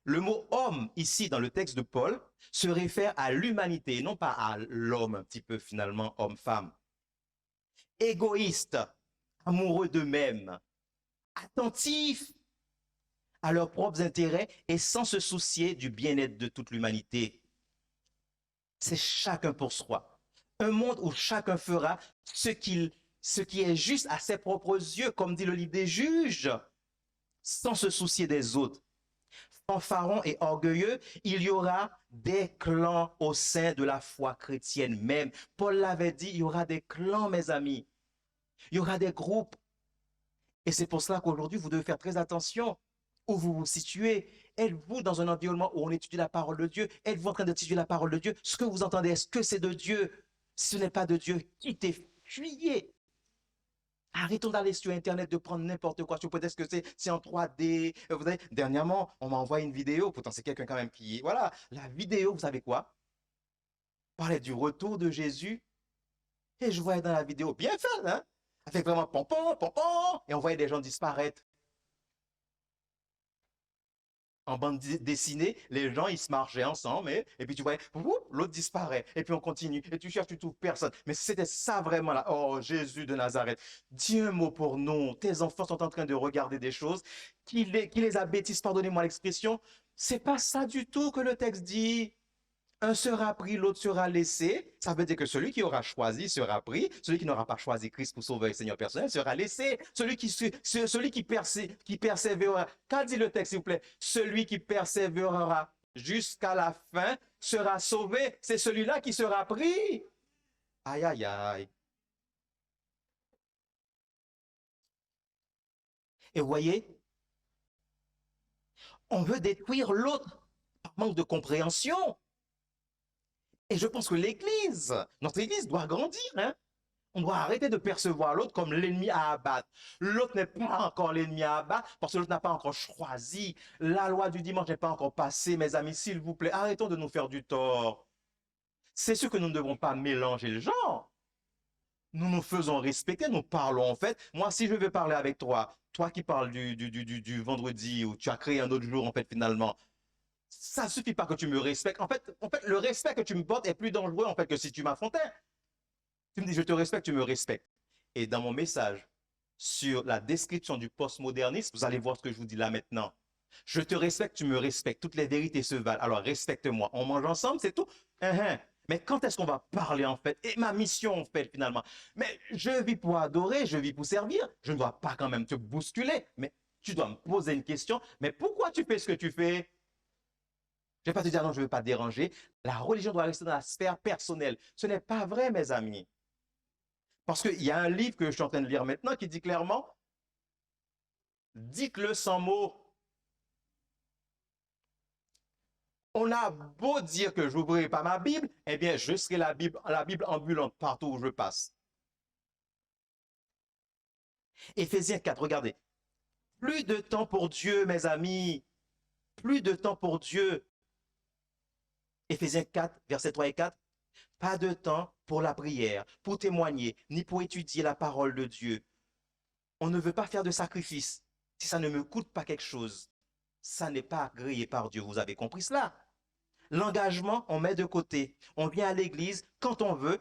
Le mot homme, ici, dans le texte de Paul, se réfère à l'humanité, et non pas à l'homme, un petit peu finalement, homme-femme. Égoïstes, amoureux d'eux-mêmes, attentifs à leurs propres intérêts et sans se soucier du bien-être de toute l'humanité. C'est chacun pour soi. Un monde où chacun fera ce qui est juste à ses propres yeux, comme dit le livre des Juges, sans se soucier des autres. Fanfaron et orgueilleux, il y aura des clans au sein de la foi chrétienne même. Paul l'avait dit, il y aura des clans, mes amis. Il y aura des groupes. Et c'est pour cela qu'aujourd'hui, vous devez faire très attention où vous vous situez. Êtes-vous dans un environnement où on étudie la parole de Dieu? Êtes-vous en train d'étudier la parole de Dieu? Ce que vous entendez, est-ce que c'est de Dieu? Si ce n'est pas de Dieu, quittez, fuyez. Arrêtons d'aller sur Internet, de prendre n'importe quoi. Peut-être que c'est en 3D. Vous savez, dernièrement, on m'a envoyé une vidéo. Pourtant, c'est quelqu'un quand même qui... Voilà, la vidéo, vous savez quoi? Parlait du retour de Jésus. Et je voyais dans la vidéo, bien fait, hein? Avec vraiment pompon, pompon. Et on voyait des gens disparaître. En bande dessinée, les gens, ils se marchaient ensemble, et puis tu voyais, l'autre disparaît, et puis on continue, et tu cherches, tu trouves personne. Mais c'était ça vraiment là. Oh, Jésus de Nazareth, dis un mot pour nous. Tes enfants sont en train de regarder des choses qui les abêtissent, pardonnez-moi l'expression. C'est pas ça du tout que le texte dit. Un sera pris, l'autre sera laissé. Ça veut dire que celui qui aura choisi sera pris. Celui qui n'aura pas choisi Christ pour sauver le Seigneur personnel sera laissé. Celui qui persévérera. Qu'a dit le texte, s'il vous plaît? Celui qui persévérera jusqu'à la fin sera sauvé. C'est celui-là qui sera pris. Aïe, aïe, aïe. Et vous voyez, on veut détruire l'autre par manque de compréhension. Et je pense que l'Église, notre Église doit grandir. Hein? On doit arrêter de percevoir l'autre comme l'ennemi à abattre. L'autre n'est pas encore l'ennemi à abattre parce que l'autre n'a pas encore choisi. La loi du dimanche n'est pas encore passée, mes amis, s'il vous plaît. Arrêtons de nous faire du tort. C'est sûr que nous ne devons pas mélanger le genre. Nous nous faisons respecter, nous parlons en fait. Moi, si je veux parler avec toi, toi qui parles du vendredi où tu as créé un autre jour en fait finalement, ça ne suffit pas que tu me respectes. En fait, le respect que tu me portes est plus dangereux en fait que si tu m'affrontais. Tu me dis, je te respecte, tu me respectes. Et dans mon message sur la description du postmodernisme, vous allez voir ce que je vous dis là maintenant. Je te respecte, tu me respectes. Toutes les vérités se valent. Alors respecte-moi. On mange ensemble, c'est tout. Mais quand est-ce qu'on va parler en fait? Et ma mission en fait finalement. Mais je vis pour adorer, je vis pour servir. Je ne dois pas quand même te bousculer. Mais tu dois me poser une question. Mais pourquoi tu fais ce que tu fais? Je ne vais pas te dire non, je ne veux pas te déranger. La religion doit rester dans la sphère personnelle. Ce n'est pas vrai, mes amis. Parce qu'il y a un livre que je suis en train de lire maintenant qui dit clairement, dites-le sans mots. On a beau dire que je n'ouvrirai pas ma Bible, eh bien, je serai la Bible ambulante partout où je passe. Éphésiens 4, regardez. Plus de temps pour Dieu, mes amis. Plus de temps pour Dieu. Éphésiens 4, versets 3 et 4. Pas de temps pour la prière, pour témoigner, ni pour étudier la parole de Dieu. On ne veut pas faire de sacrifice si ça ne me coûte pas quelque chose. Ça n'est pas agréé par Dieu. Vous avez compris cela? L'engagement, on met de côté. On vient à l'église quand on veut.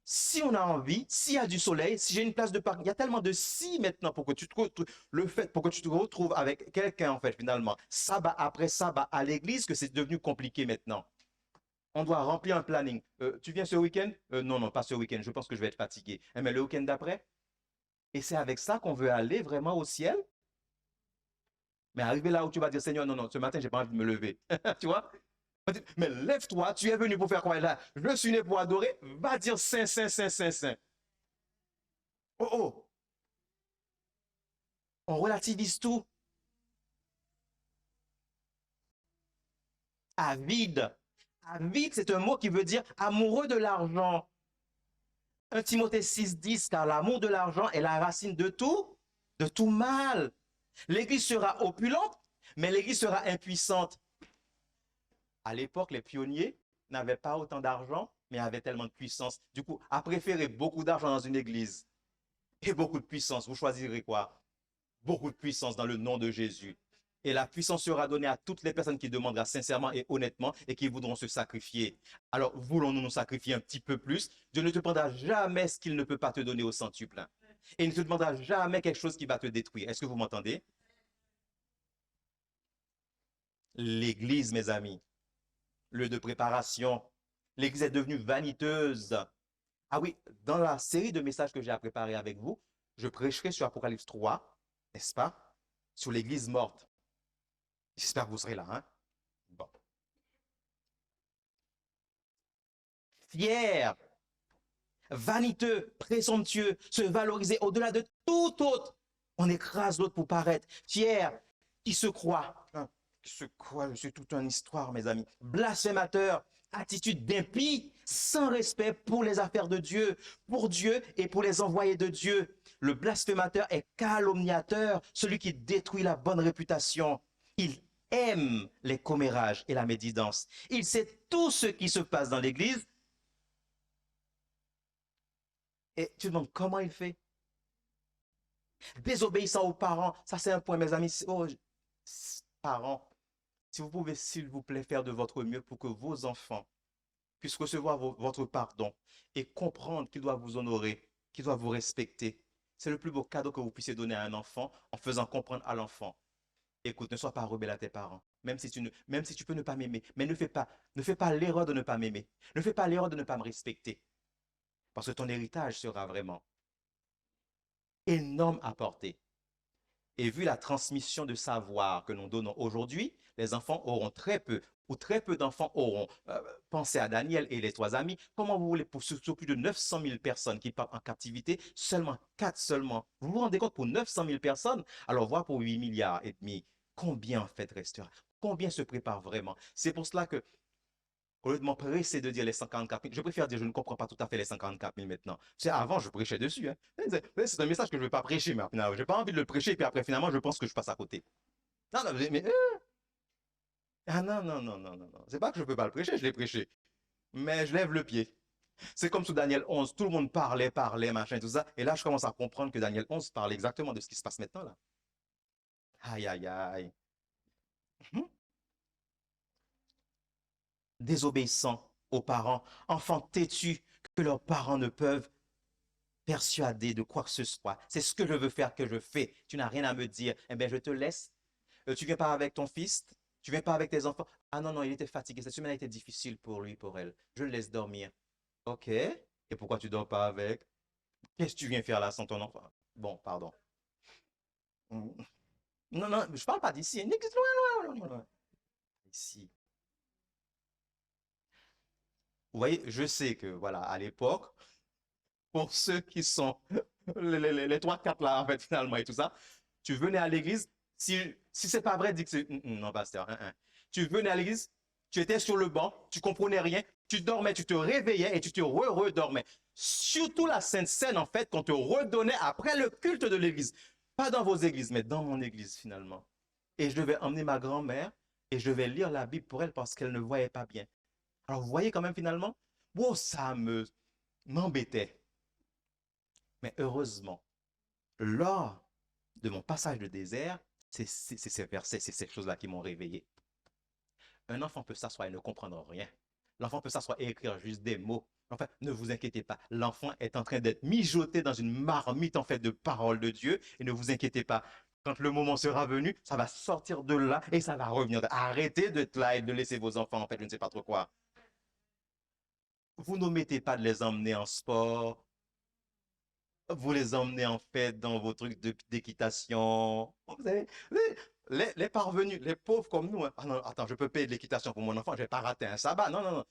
Si on a envie, s'il y a du soleil, si j'ai une place de parking, il y a tellement de si maintenant pour que tu te retrouves avec quelqu'un en fait finalement, sabbat après sabbat à l'église que c'est devenu compliqué maintenant. On doit remplir un planning. Tu viens ce week-end? Non, non, pas ce week-end. Je pense que je vais être fatigué. Mais le week-end d'après? Et c'est avec ça qu'on veut aller vraiment au ciel? Mais arriver là où tu vas dire, Seigneur, non, non, ce matin, j'ai pas envie de me lever. Tu vois? Mais lève-toi, tu es venu pour faire quoi là? Je suis né pour adorer. Va dire Saint, Saint, Saint, Saint, Saint. Oh, oh, on relativise tout. Avide. Avide, c'est un mot qui veut dire amoureux de l'argent. 1 Timothée 6,10, car l'amour de l'argent est la racine de tout mal. L'Église sera opulente, mais l'Église sera impuissante. À l'époque, les pionniers n'avaient pas autant d'argent, mais avaient tellement de puissance. Du coup, à préférer beaucoup d'argent dans une église et beaucoup de puissance, vous choisirez quoi? Beaucoup de puissance dans le nom de Jésus. Et la puissance sera donnée à toutes les personnes qui demandera sincèrement et honnêtement et qui voudront se sacrifier. Alors, voulons-nous nous sacrifier un petit peu plus? Dieu ne te prendra jamais ce qu'il ne peut pas te donner au centuple. Et il ne te demandera jamais quelque chose qui va te détruire. Est-ce que vous m'entendez? L'église, mes amis, lieu de préparation. L'église est devenue vaniteuse. Ah oui, dans la série de messages que j'ai à préparer avec vous, je prêcherai sur Apocalypse 3, n'est-ce pas? Sur l'église morte. J'espère que vous serez là, hein? Bon. Fier, vaniteux, présomptueux, se valoriser au-delà de tout autre. On écrase l'autre pour paraître. Fier, qui se croit. Hein, qui se croit, c'est toute une histoire, mes amis. Blasphémateur, attitude d'impie, sans respect pour les affaires de Dieu, pour Dieu et pour les envoyés de Dieu. Le blasphémateur est calomniateur, celui qui détruit la bonne réputation. Il aime les commérages et la médisance. Il sait tout ce qui se passe dans l'Église. Et tu te demandes comment il fait. Désobéissant aux parents, ça c'est un point, mes amis. Oh, parents, si vous pouvez, s'il vous plaît, faire de votre mieux pour que vos enfants puissent recevoir votre pardon et comprendre qu'ils doivent vous honorer, qu'ils doivent vous respecter. C'est le plus beau cadeau que vous puissiez donner à un enfant en faisant comprendre à l'enfant Écoute, ne sois pas rebelle à tes parents. Même si tu peux ne pas m'aimer, mais ne fais pas l'erreur de ne pas m'aimer. Ne fais pas l'erreur de ne pas me respecter. Parce que ton héritage sera vraiment énorme à porter. Et vu la transmission de savoir que nous donnons aujourd'hui, les enfants auront très peu, ou très peu d'enfants auront pensé à Daniel et les trois amis. Comment vous voulez, pour sur plus de 900 000 personnes qui partent en captivité, seulement 4 seulement. Vous vous rendez compte pour 900 000 personnes? Alors, voir pour 8 milliards et demi, combien en fait restera? Combien se prépare vraiment? C'est pour cela que au lieu de m'empresser de dire les 144 000, je préfère dire je ne comprends pas tout à fait les 144 000 maintenant. C'est avant, je prêchais dessus. Hein. C'est un message que je ne veux pas prêcher, mais finalement, je n'ai pas envie de le prêcher, et puis après, finalement, je pense que je passe à côté. Non, non, mais ah non, non, non, non, non, non. C'est pas que je ne peux pas le prêcher, je l'ai prêché. Mais je lève le pied. C'est comme sous Daniel 11, tout le monde parlait, machin, tout ça. Et là, je commence à comprendre que Daniel 11 parle exactement de ce qui se passe maintenant, là. Aïe, aïe, aïe. Hum? Désobéissant aux parents, enfants têtus que leurs parents ne peuvent persuadé de quoi que ce soit. C'est ce que je veux faire que je fais. Tu n'as rien à me dire. Eh bien, je te laisse. Tu viens pas avec ton fils. Tu viens pas avec tes enfants. Ah non, non, il était fatigué. Cette semaine a été difficile pour lui, pour elle. Je le laisse dormir. Ok. Et pourquoi tu dors pas avec? Qu'est-ce que tu viens faire là sans ton enfant? Bon, pardon. Non, non, je parle pas d'ici. Loin, loin, loin, loin. Ici. Vous voyez, je sais que, voilà, à l'époque, pour ceux qui sont les 3-4 là, en fait, finalement, et tout ça, tu venais à l'église, si c'est pas vrai, dis que c'est. Non, pasteur. Tu venais à l'église, tu étais sur le banc, tu comprenais rien, tu dormais, tu te réveillais et tu te redormais. Surtout la Sainte Seine, en fait, qu'on te redonnait après le culte de l'église. Pas dans vos églises, mais dans mon église, finalement. Et je devais emmener ma grand-mère et je devais lire la Bible pour elle parce qu'elle ne voyait pas bien. Alors, vous voyez quand même, finalement, wow, m'embêtait. Mais heureusement, lors de mon passage de désert, c'est ces versets, c'est ces choses-là qui m'ont réveillé. Un enfant peut s'asseoir et ne comprendre rien. L'enfant peut s'asseoir et écrire juste des mots. Enfin, ne vous inquiétez pas. L'enfant est en train d'être mijoté dans une marmite en fait de paroles de Dieu. Et ne vous inquiétez pas. Quand le moment sera venu, ça va sortir de là et ça va revenir. Arrêtez d'être là et de laisser vos enfants en fait, je ne sais pas trop quoi. Vous n'omettez pas de les emmener en sport. Vous les emmenez en fait dans vos trucs d'équitation. Les parvenus, les pauvres comme nous. Hein. Ah non, attends, je peux payer de l'équitation pour mon enfant, je vais pas rater un sabbat. Non, non, non.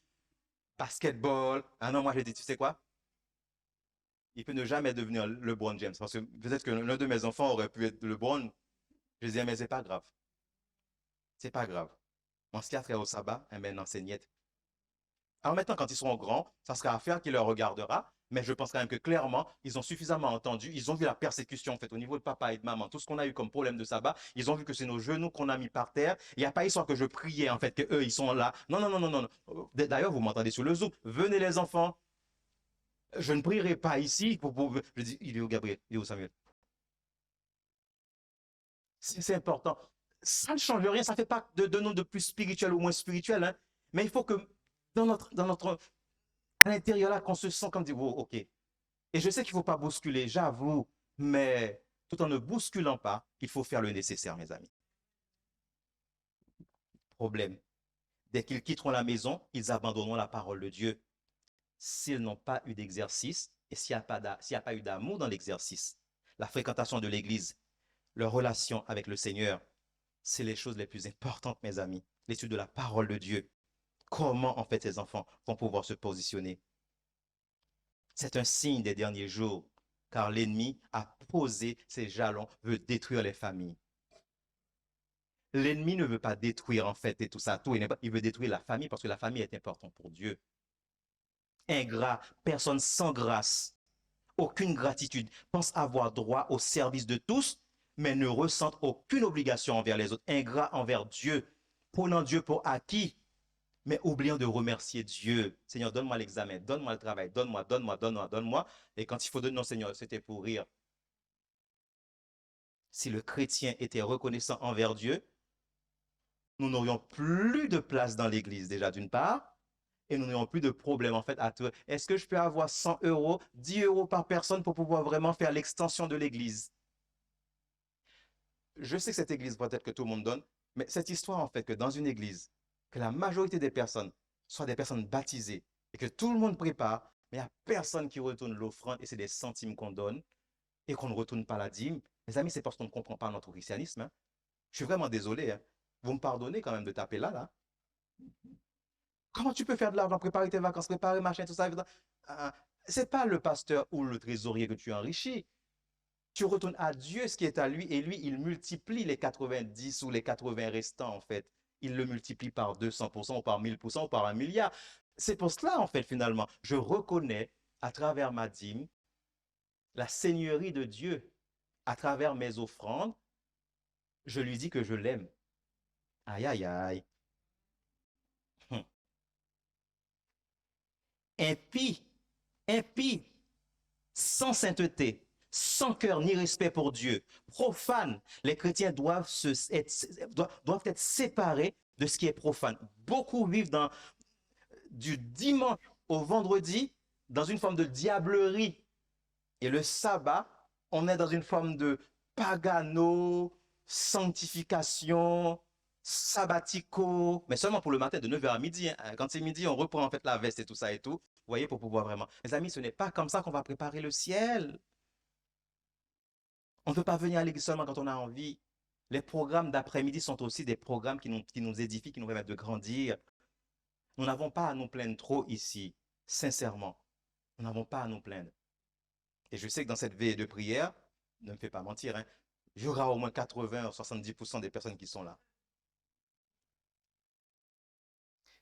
Basketball. Ah non, moi j'ai dit, tu sais quoi? Il peut ne jamais devenir LeBron James. Parce que peut-être que l'un de mes enfants aurait pu être LeBron. Je disais, mais c'est pas grave. C'est pas grave. On se trait au sabbat, et maintenant c'est niet. Alors maintenant, quand ils seront grands, ça sera affaire qui leur regardera. Mais je pense quand même que clairement, ils ont suffisamment entendu, ils ont vu la persécution faite au niveau de papa et de maman, tout ce qu'on a eu comme problème de sabbat, ils ont vu que c'est nos genoux qu'on a mis par terre. Il n'y a pas histoire que je priais en fait, que eux ils sont là. Non, non, non, non, non. D'ailleurs, vous m'entendez sur le Zoom. Venez les enfants. Je ne prierai pas ici. Je dis, il est où Gabriel? Il est où Samuel? C'est important. Ça ne change rien, ça ne fait pas de nous de plus spirituel ou moins spirituel. Hein. Mais il faut que dans notre à l'intérieur là, qu'on se sent comme dire, oh, ok. Et je sais qu'il ne faut pas bousculer, j'avoue, mais tout en ne bousculant pas, il faut faire le nécessaire, mes amis. Problème. Dès qu'ils quitteront la maison, ils abandonneront la parole de Dieu. S'ils n'ont pas eu d'exercice et s'il n'y a pas eu d'amour dans l'exercice, la fréquentation de l'Église, leur relation avec le Seigneur, c'est les choses les plus importantes, mes amis. L'étude de la parole de Dieu. Comment, en fait, ces enfants vont pouvoir se positionner. C'est un signe des derniers jours, car l'ennemi a posé ses jalons, veut détruire les familles. L'ennemi ne veut pas détruire en fait et tout ça, tout, il veut détruire la famille parce que la famille est importante pour Dieu. Ingrat, personne sans grâce, aucune gratitude, pense avoir droit au service de tous, mais ne ressentent aucune obligation envers les autres. Ingrat envers Dieu, prenant Dieu pour acquis, mais oubliant de remercier Dieu. Seigneur, donne-moi l'examen, donne-moi le travail, donne-moi, donne-moi, donne-moi, donne-moi. Et quand il faut donner, non, Seigneur, c'était pour rire. Si le chrétien était reconnaissant envers Dieu, nous n'aurions plus de place dans l'église, déjà d'une part, et nous n'aurions plus de problème en fait à tout. Est-ce que je peux avoir 100 euros, 10 euros par personne pour pouvoir vraiment faire l'extension de l'église? je sais que cette église, peut-être que tout le monde donne, mais cette histoire, en fait, que dans une église, que la majorité des personnes soient des personnes baptisées et que tout le monde prépare, mais il n'y a personne qui retourne l'offrande et c'est des centimes qu'on donne et qu'on ne retourne pas la dîme. Mes amis, c'est parce qu'on ne comprend pas notre christianisme, hein. Je suis vraiment désolé, hein. Vous me pardonnez quand même de taper là, là. Comment tu peux faire de l'argent, préparer tes vacances, préparer machin, tout ça, évidemment. C'est pas le pasteur ou le trésorier que tu enrichis. Tu retournes à Dieu ce qui est à lui et lui, il multiplie les 90 ou les 80 restants, en fait. Il le multiplie par 200% ou par 1000% ou par 1 milliard. C'est pour cela, en fait, finalement, je reconnais à travers ma dîme la seigneurie de Dieu. À travers mes offrandes, je lui dis que je l'aime. Aïe, aïe, aïe. Hum. Impie, impie, sans sainteté, sans cœur ni respect pour Dieu, profane. Les chrétiens doivent être séparés de ce qui est profane. Beaucoup vivent du dimanche au vendredi dans une forme de diablerie. Et le sabbat, on est dans une forme de pagano, sanctification, sabbatico, mais seulement pour le matin de 9h à midi, hein. Quand c'est midi, on reprend en fait la veste et tout ça et tout. Vous voyez, pour pouvoir vraiment. Mes amis, ce n'est pas comme ça qu'on va préparer le ciel. On ne peut pas venir à l'église seulement quand on a envie. Les programmes d'après-midi sont aussi des programmes qui nous édifient, qui nous permettent de grandir. Nous n'avons pas à nous plaindre trop ici, sincèrement. Nous n'avons pas à nous plaindre. Et je sais que dans cette veille de prière, ne me fais pas mentir, hein, il y aura au moins 80 ou 70% des personnes qui sont là.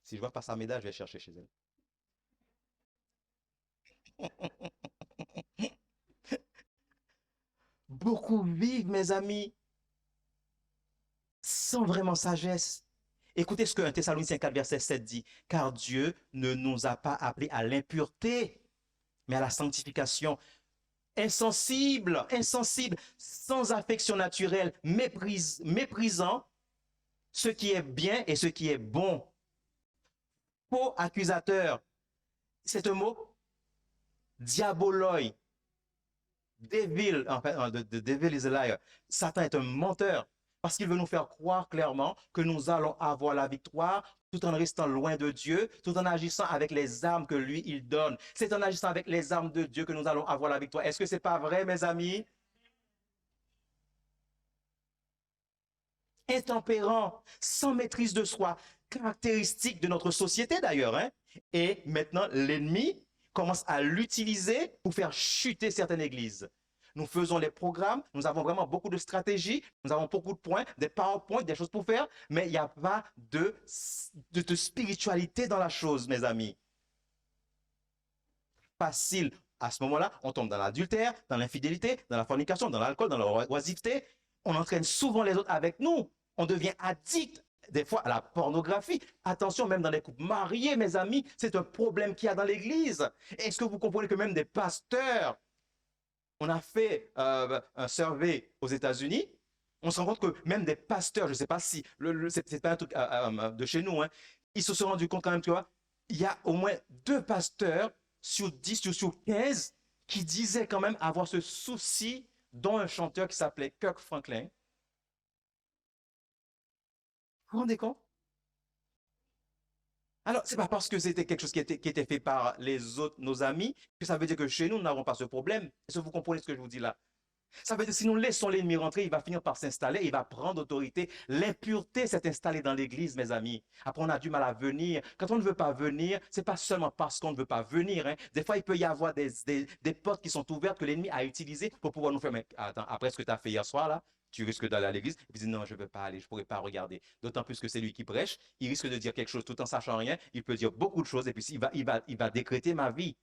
Si je vois pas sa médaille, je vais chercher chez elle. Beaucoup vivent, mes amis, sans vraiment sagesse. Écoutez ce que 1 Thessaloniciens 4, verset 7 dit. Car Dieu ne nous a pas appelés à l'impureté, mais à la sanctification. Insensible, insensible, sans affection naturelle, méprisant ce qui est bien et ce qui est bon. Faux accusateur. C'est un mot diaboloi. Devil, en fait, the devil is a liar. Satan est un menteur parce qu'il veut nous faire croire clairement que nous allons avoir la victoire tout en restant loin de Dieu, tout en agissant avec les armes que lui, il donne. C'est en agissant avec les armes de Dieu que nous allons avoir la victoire. Est-ce que c'est pas vrai, mes amis? Intempérant, sans maîtrise de soi, caractéristique de notre société d'ailleurs, hein? Et maintenant, l'ennemi commence à l'utiliser pour faire chuter certaines églises. Nous faisons les programmes, nous avons vraiment beaucoup de stratégies, nous avons beaucoup de points, des PowerPoint, des choses pour faire, mais il n'y a pas de spiritualité dans la chose, mes amis. Facile. À ce moment-là, on tombe dans l'adultère, dans l'infidélité, dans la fornication, dans l'alcool, dans l'oisiveté. On entraîne souvent les autres avec nous. On devient addict des fois à la pornographie. Attention, même dans les couples mariés, mes amis, c'est un problème qu'il y a dans l'Église. Est-ce que vous comprenez que même des pasteurs, on a fait un survey aux États-Unis, on se rend compte que même des pasteurs, je ne sais pas si, c'est pas un truc de chez nous, hein, ils se sont rendus compte quand même, tu vois, il y a au moins 2 pasteurs sur 10 ou sur 15 qui disaient quand même avoir ce souci, dont un chanteur qui s'appelait Kirk Franklin. Vous vous rendez compte? Alors, c'est pas parce que c'était quelque chose qui était fait par les autres, nos amis, que ça veut dire que chez nous, nous n'avons pas ce problème. Est-ce que vous comprenez ce que je vous dis là? Ça veut dire que si nous laissons l'ennemi rentrer, il va finir par s'installer, il va prendre autorité. L'impureté s'est installée dans l'église, mes amis. Après, on a du mal à venir. Quand on ne veut pas venir, c'est pas seulement parce qu'on ne veut pas venir, hein. Des fois, il peut y avoir des portes qui sont ouvertes que l'ennemi a utilisées pour pouvoir nous faire. Mais attends, après ce que tu as fait hier soir, là, tu risques d'aller à l'église. Et puis, non, je ne veux pas aller, je ne pourrais pas regarder. D'autant plus que c'est lui qui prêche. Il risque de dire quelque chose tout en sachant rien. Il peut dire beaucoup de choses et puis il va décréter ma vie.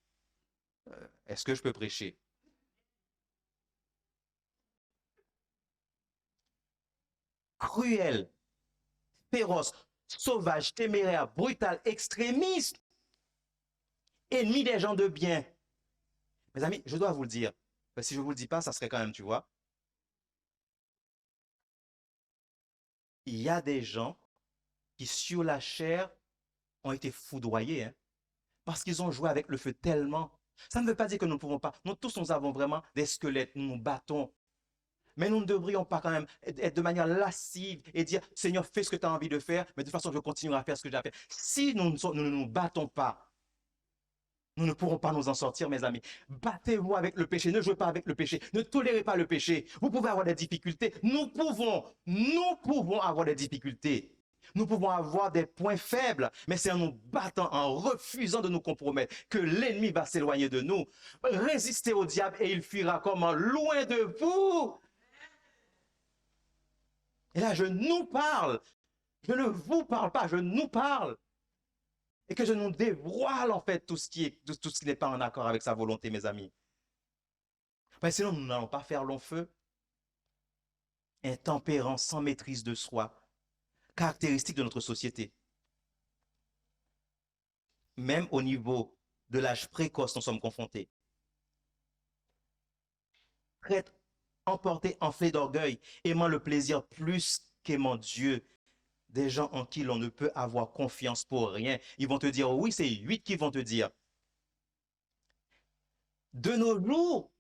Est-ce que je peux prêcher? Cruel, féroce, sauvage, téméraire, brutal, extrémiste, ennemi des gens de bien. Mes amis, je dois vous le dire. Parce que si je ne vous le dis pas, ça serait quand même, tu vois. Il y a des gens qui, sur la chair, ont été foudroyés, hein, parce qu'ils ont joué avec le feu tellement. Ça ne veut pas dire que nous ne pouvons pas. Nous tous, nous avons vraiment des squelettes, nous nous battons. Mais nous ne devrions pas quand même être de manière lascive et dire, Seigneur, fais ce que tu as envie de faire, mais de toute façon, je continuerai à faire ce que j'ai à faire. Si nous ne nous battons pas, nous ne pourrons pas nous en sortir, mes amis. Battez-vous avec le péché, ne jouez pas avec le péché, ne tolérez pas le péché. Vous pouvez avoir des difficultés, nous pouvons avoir des difficultés. Nous pouvons avoir des points faibles, mais c'est en nous battant, en refusant de nous compromettre, que l'ennemi va s'éloigner de nous. Résistez au diable et il fuira comment? Loin de vous. Et là, je nous parle. Je ne vous parle pas, je nous parle. Et que je nous dévoile en fait tout ce qui n'est pas en accord avec sa volonté, mes amis. Parce que sinon, nous n'allons pas faire long feu. Intempérant, sans maîtrise de soi, caractéristique de notre société. Même au niveau de l'âge précoce, nous sommes confrontés. Prêtres, emportés, enflés d'orgueil, aimant le plaisir plus qu'aimant Dieu. Des gens en qui l'on ne peut avoir confiance pour rien. Ils vont te dire, oui, c'est 8 qui vont te dire. De nos jours,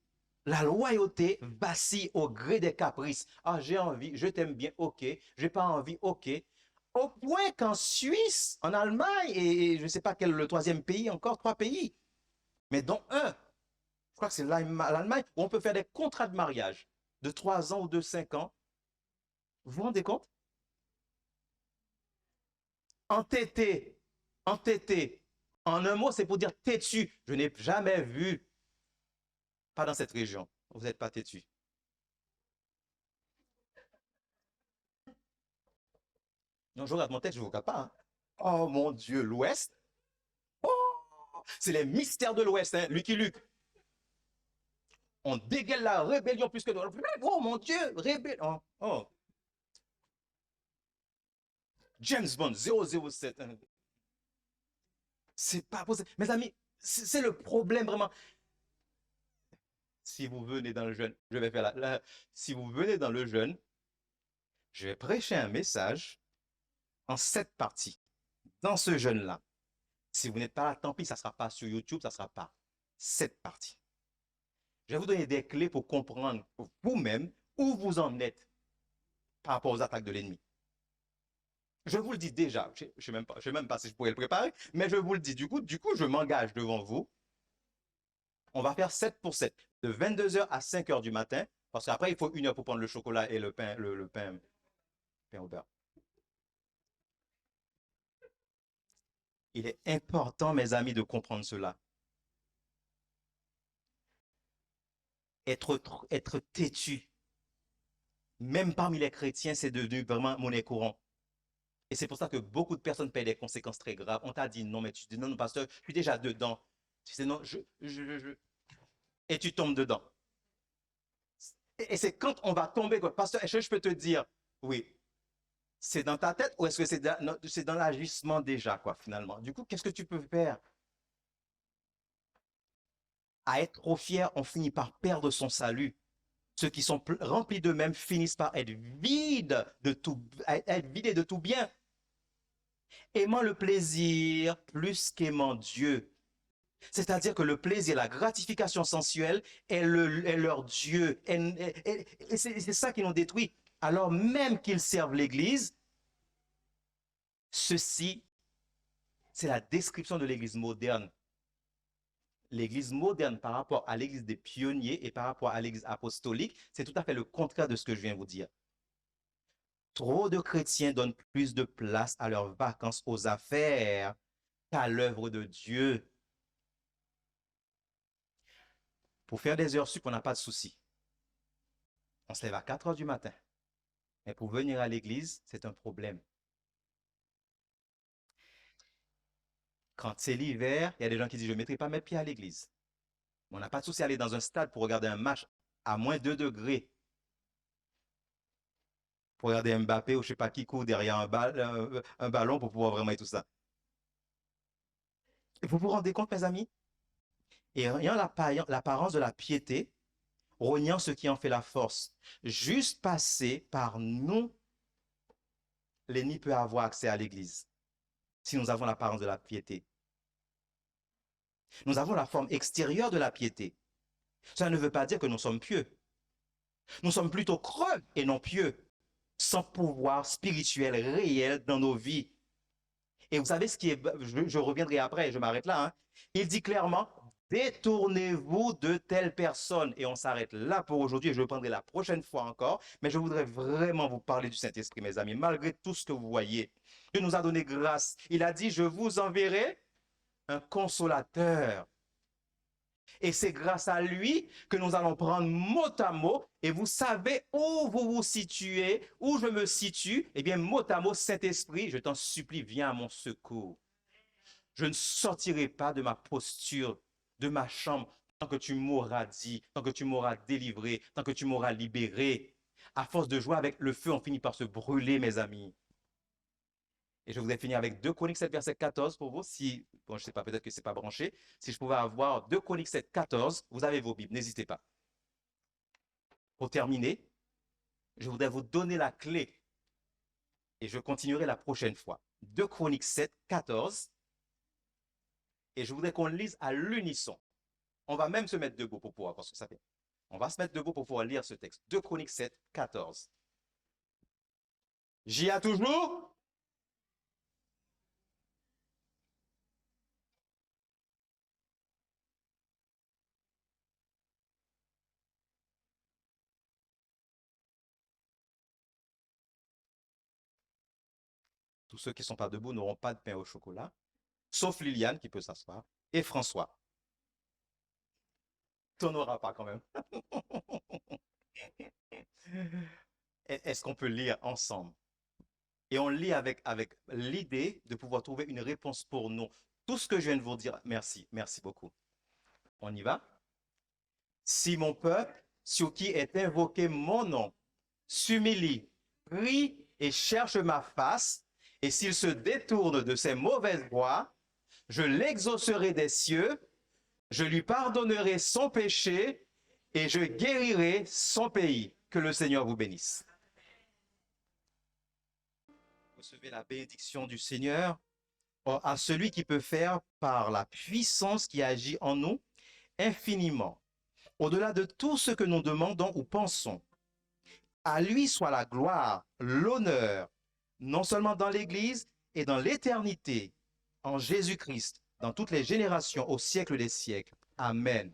la loyauté vacille au gré des caprices. Ah, j'ai envie, je t'aime bien, ok. J'ai pas envie, ok. Au point qu'en Suisse, en Allemagne, et je ne sais pas quel le troisième pays, encore 3 pays, mais dont un, je crois que c'est l'Allemagne, où on peut faire des contrats de mariage de 3 ans ou de 5 ans. Vous vous rendez compte? Entêté, entêté. En un mot, c'est pour dire têtu. Je n'ai jamais vu, pas dans cette région, vous n'êtes pas têtu. Non, je regarde mon texte, je ne vous regarde pas. Hein. Oh mon Dieu, l'Ouest. Oh, c'est les mystères de l'Ouest, hein, Lucky Luke. On dégaine la rébellion plus que de... Oh mon Dieu, rébellion. Oh, oh. James Bond 007. Hein. C'est pas possible. Mes amis, c'est le problème vraiment. Si vous venez dans le jeûne, je vais faire si vous venez dans le jeûne, je vais prêcher un message en 7 parties. Dans ce jeûne-là, si vous n'êtes pas là, tant pis, ça ne sera pas sur YouTube, ça ne sera pas 7 parties. Je vais vous donner des clés pour comprendre vous-même où vous en êtes par rapport aux attaques de l'ennemi. Je vous le dis déjà, je ne sais même pas si je pourrais le préparer, mais je vous le dis, du coup je m'engage devant vous. On va faire 7 pour 7, de 22h à 5h du matin, parce qu'après, il faut 1 heure pour prendre le chocolat et le pain au beurre. Il est important, mes amis, de comprendre cela. Être têtu, même parmi les chrétiens, c'est devenu vraiment monnaie courante. Et c'est pour ça que beaucoup de personnes paient des conséquences très graves. On t'a dit non, mais tu dis non, pasteur, je suis déjà dedans. Tu sais, non, et tu tombes dedans. Et c'est quand on va tomber, pasteur, est-ce que je peux te dire, oui, c'est dans ta tête ou est-ce que c'est dans l'agissement déjà, quoi, finalement? Du coup, qu'est-ce que tu peux faire? À être trop fier, on finit par perdre son salut. Ceux qui sont remplis d'eux-mêmes finissent par être vides de tout, être vidés de tout bien. Aimant le plaisir plus qu'aimant Dieu. C'est-à-dire que le plaisir, la gratification sensuelle est leur Dieu. Et c'est ça qui nous détruit. Alors même qu'ils servent l'Église, ceci, c'est la description de l'Église moderne. L'Église moderne par rapport à l'Église des pionniers et par rapport à l'Église apostolique, c'est tout à fait le contraire de ce que je viens de vous dire. Trop de chrétiens donnent plus de place à leurs vacances, aux affaires, qu'à l'œuvre de Dieu. Pour faire des heures sup, on n'a pas de souci. On se lève à 4 heures du matin. Mais pour venir à l'église, c'est un problème. Quand c'est l'hiver, il y a des gens qui disent, je ne mettrai pas mes pieds à l'église. On n'a pas de souci à aller dans un stade pour regarder un match à moins 2 degrés. Pour regarder Mbappé ou je ne sais pas qui court derrière un ballon pour pouvoir vraiment et tout ça. Et vous vous rendez compte, mes amis? Et ayant l'apparence de la piété, rognant ce qui en fait la force. Juste passer par nous, l'ennemi peut avoir accès à l'église. Si nous avons l'apparence de la piété. Nous avons la forme extérieure de la piété. Ça ne veut pas dire que nous sommes pieux. Nous sommes plutôt creux et non pieux, sans pouvoir spirituel réel dans nos vies. Et vous savez ce qui est, je reviendrai après, je m'arrête là, hein. Il dit clairement, détournez-vous de telles personnes. Et on s'arrête là pour aujourd'hui et je le prendrai la prochaine fois encore. Mais je voudrais vraiment vous parler du Saint-Esprit, mes amis, malgré tout ce que vous voyez. Dieu nous a donné grâce. Il a dit, je vous enverrai un consolateur. Et c'est grâce à lui que nous allons prendre mot à mot. Et vous savez où vous vous situez, où je me situe. Eh bien, mot à mot, Saint-Esprit, je t'en supplie, viens à mon secours. Je ne sortirai pas de ma posture, de ma chambre, tant que tu m'auras dit, tant que tu m'auras délivré, tant que tu m'auras libéré. À force de jouer avec le feu, on finit par se brûler, mes amis. Et je voudrais finir avec 2 Chroniques 7, verset 14 pour vous. Si, bon, je ne sais pas, peut-être que ce n'est pas branché. Si je pouvais avoir 2 Chroniques 7, 14, vous avez vos Bibles, n'hésitez pas. Pour terminer, je voudrais vous donner la clé. Et je continuerai la prochaine fois. 2 Chroniques 7, 14. Et je voudrais qu'on le lise à l'unisson. On va même se mettre debout pour pouvoir, parce que ça fait. On va se mettre debout pour pouvoir lire ce texte. 2 Chroniques 7, 14. J'y a toujours? Tous ceux qui ne sont pas debout n'auront pas de pain au chocolat, sauf Liliane qui peut s'asseoir, et François. Tu n'en auras pas quand même. Est-ce qu'on peut lire ensemble? Et on lit avec l'idée de pouvoir trouver une réponse pour nous. Tout ce que je viens de vous dire, merci, merci beaucoup. On y va? Si mon peuple, sur qui est invoqué mon nom, s'humilie, prie et cherche ma face, et s'il se détourne de ses mauvaises voies, je l'exaucerai des cieux, je lui pardonnerai son péché et je guérirai son pays. Que le Seigneur vous bénisse. Recevez la bénédiction du Seigneur à celui qui peut faire par la puissance qui agit en nous infiniment, au-delà de tout ce que nous demandons ou pensons. À lui soit la gloire, l'honneur, non seulement dans l'Église et dans l'éternité, en Jésus-Christ, dans toutes les générations, au siècle des siècles. Amen.